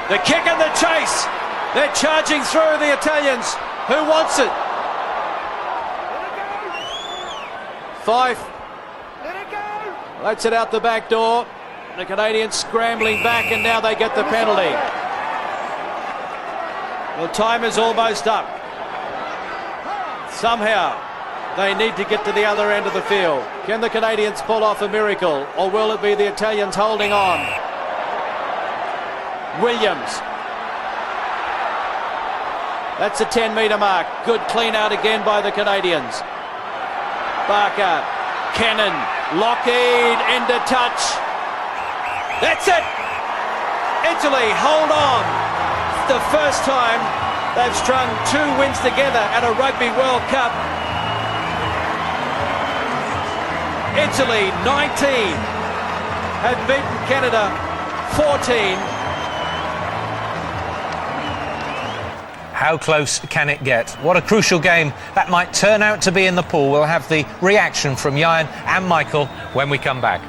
The kick and the chase. They're charging through, the Italians. Who wants it? Fife. Let it go. Lets it out the back door. The Canadians scrambling back, and now they get the penalty. Well, time is almost up. Somehow they need to get to the other end of the field. Can the Canadians pull off a miracle, or will it be the Italians holding on? Williams. That's a 10-metre mark. Good clean out again by the Canadians. Barker, Cannon, Lockheed into touch. That's it! Italy hold on. The first time they've strung 2 wins together at a Rugby World Cup. Italy 19 have beaten Canada 14. How close can it get? What a crucial game that might turn out to be in the pool. We'll have the reaction from Jan and Michael when we come back.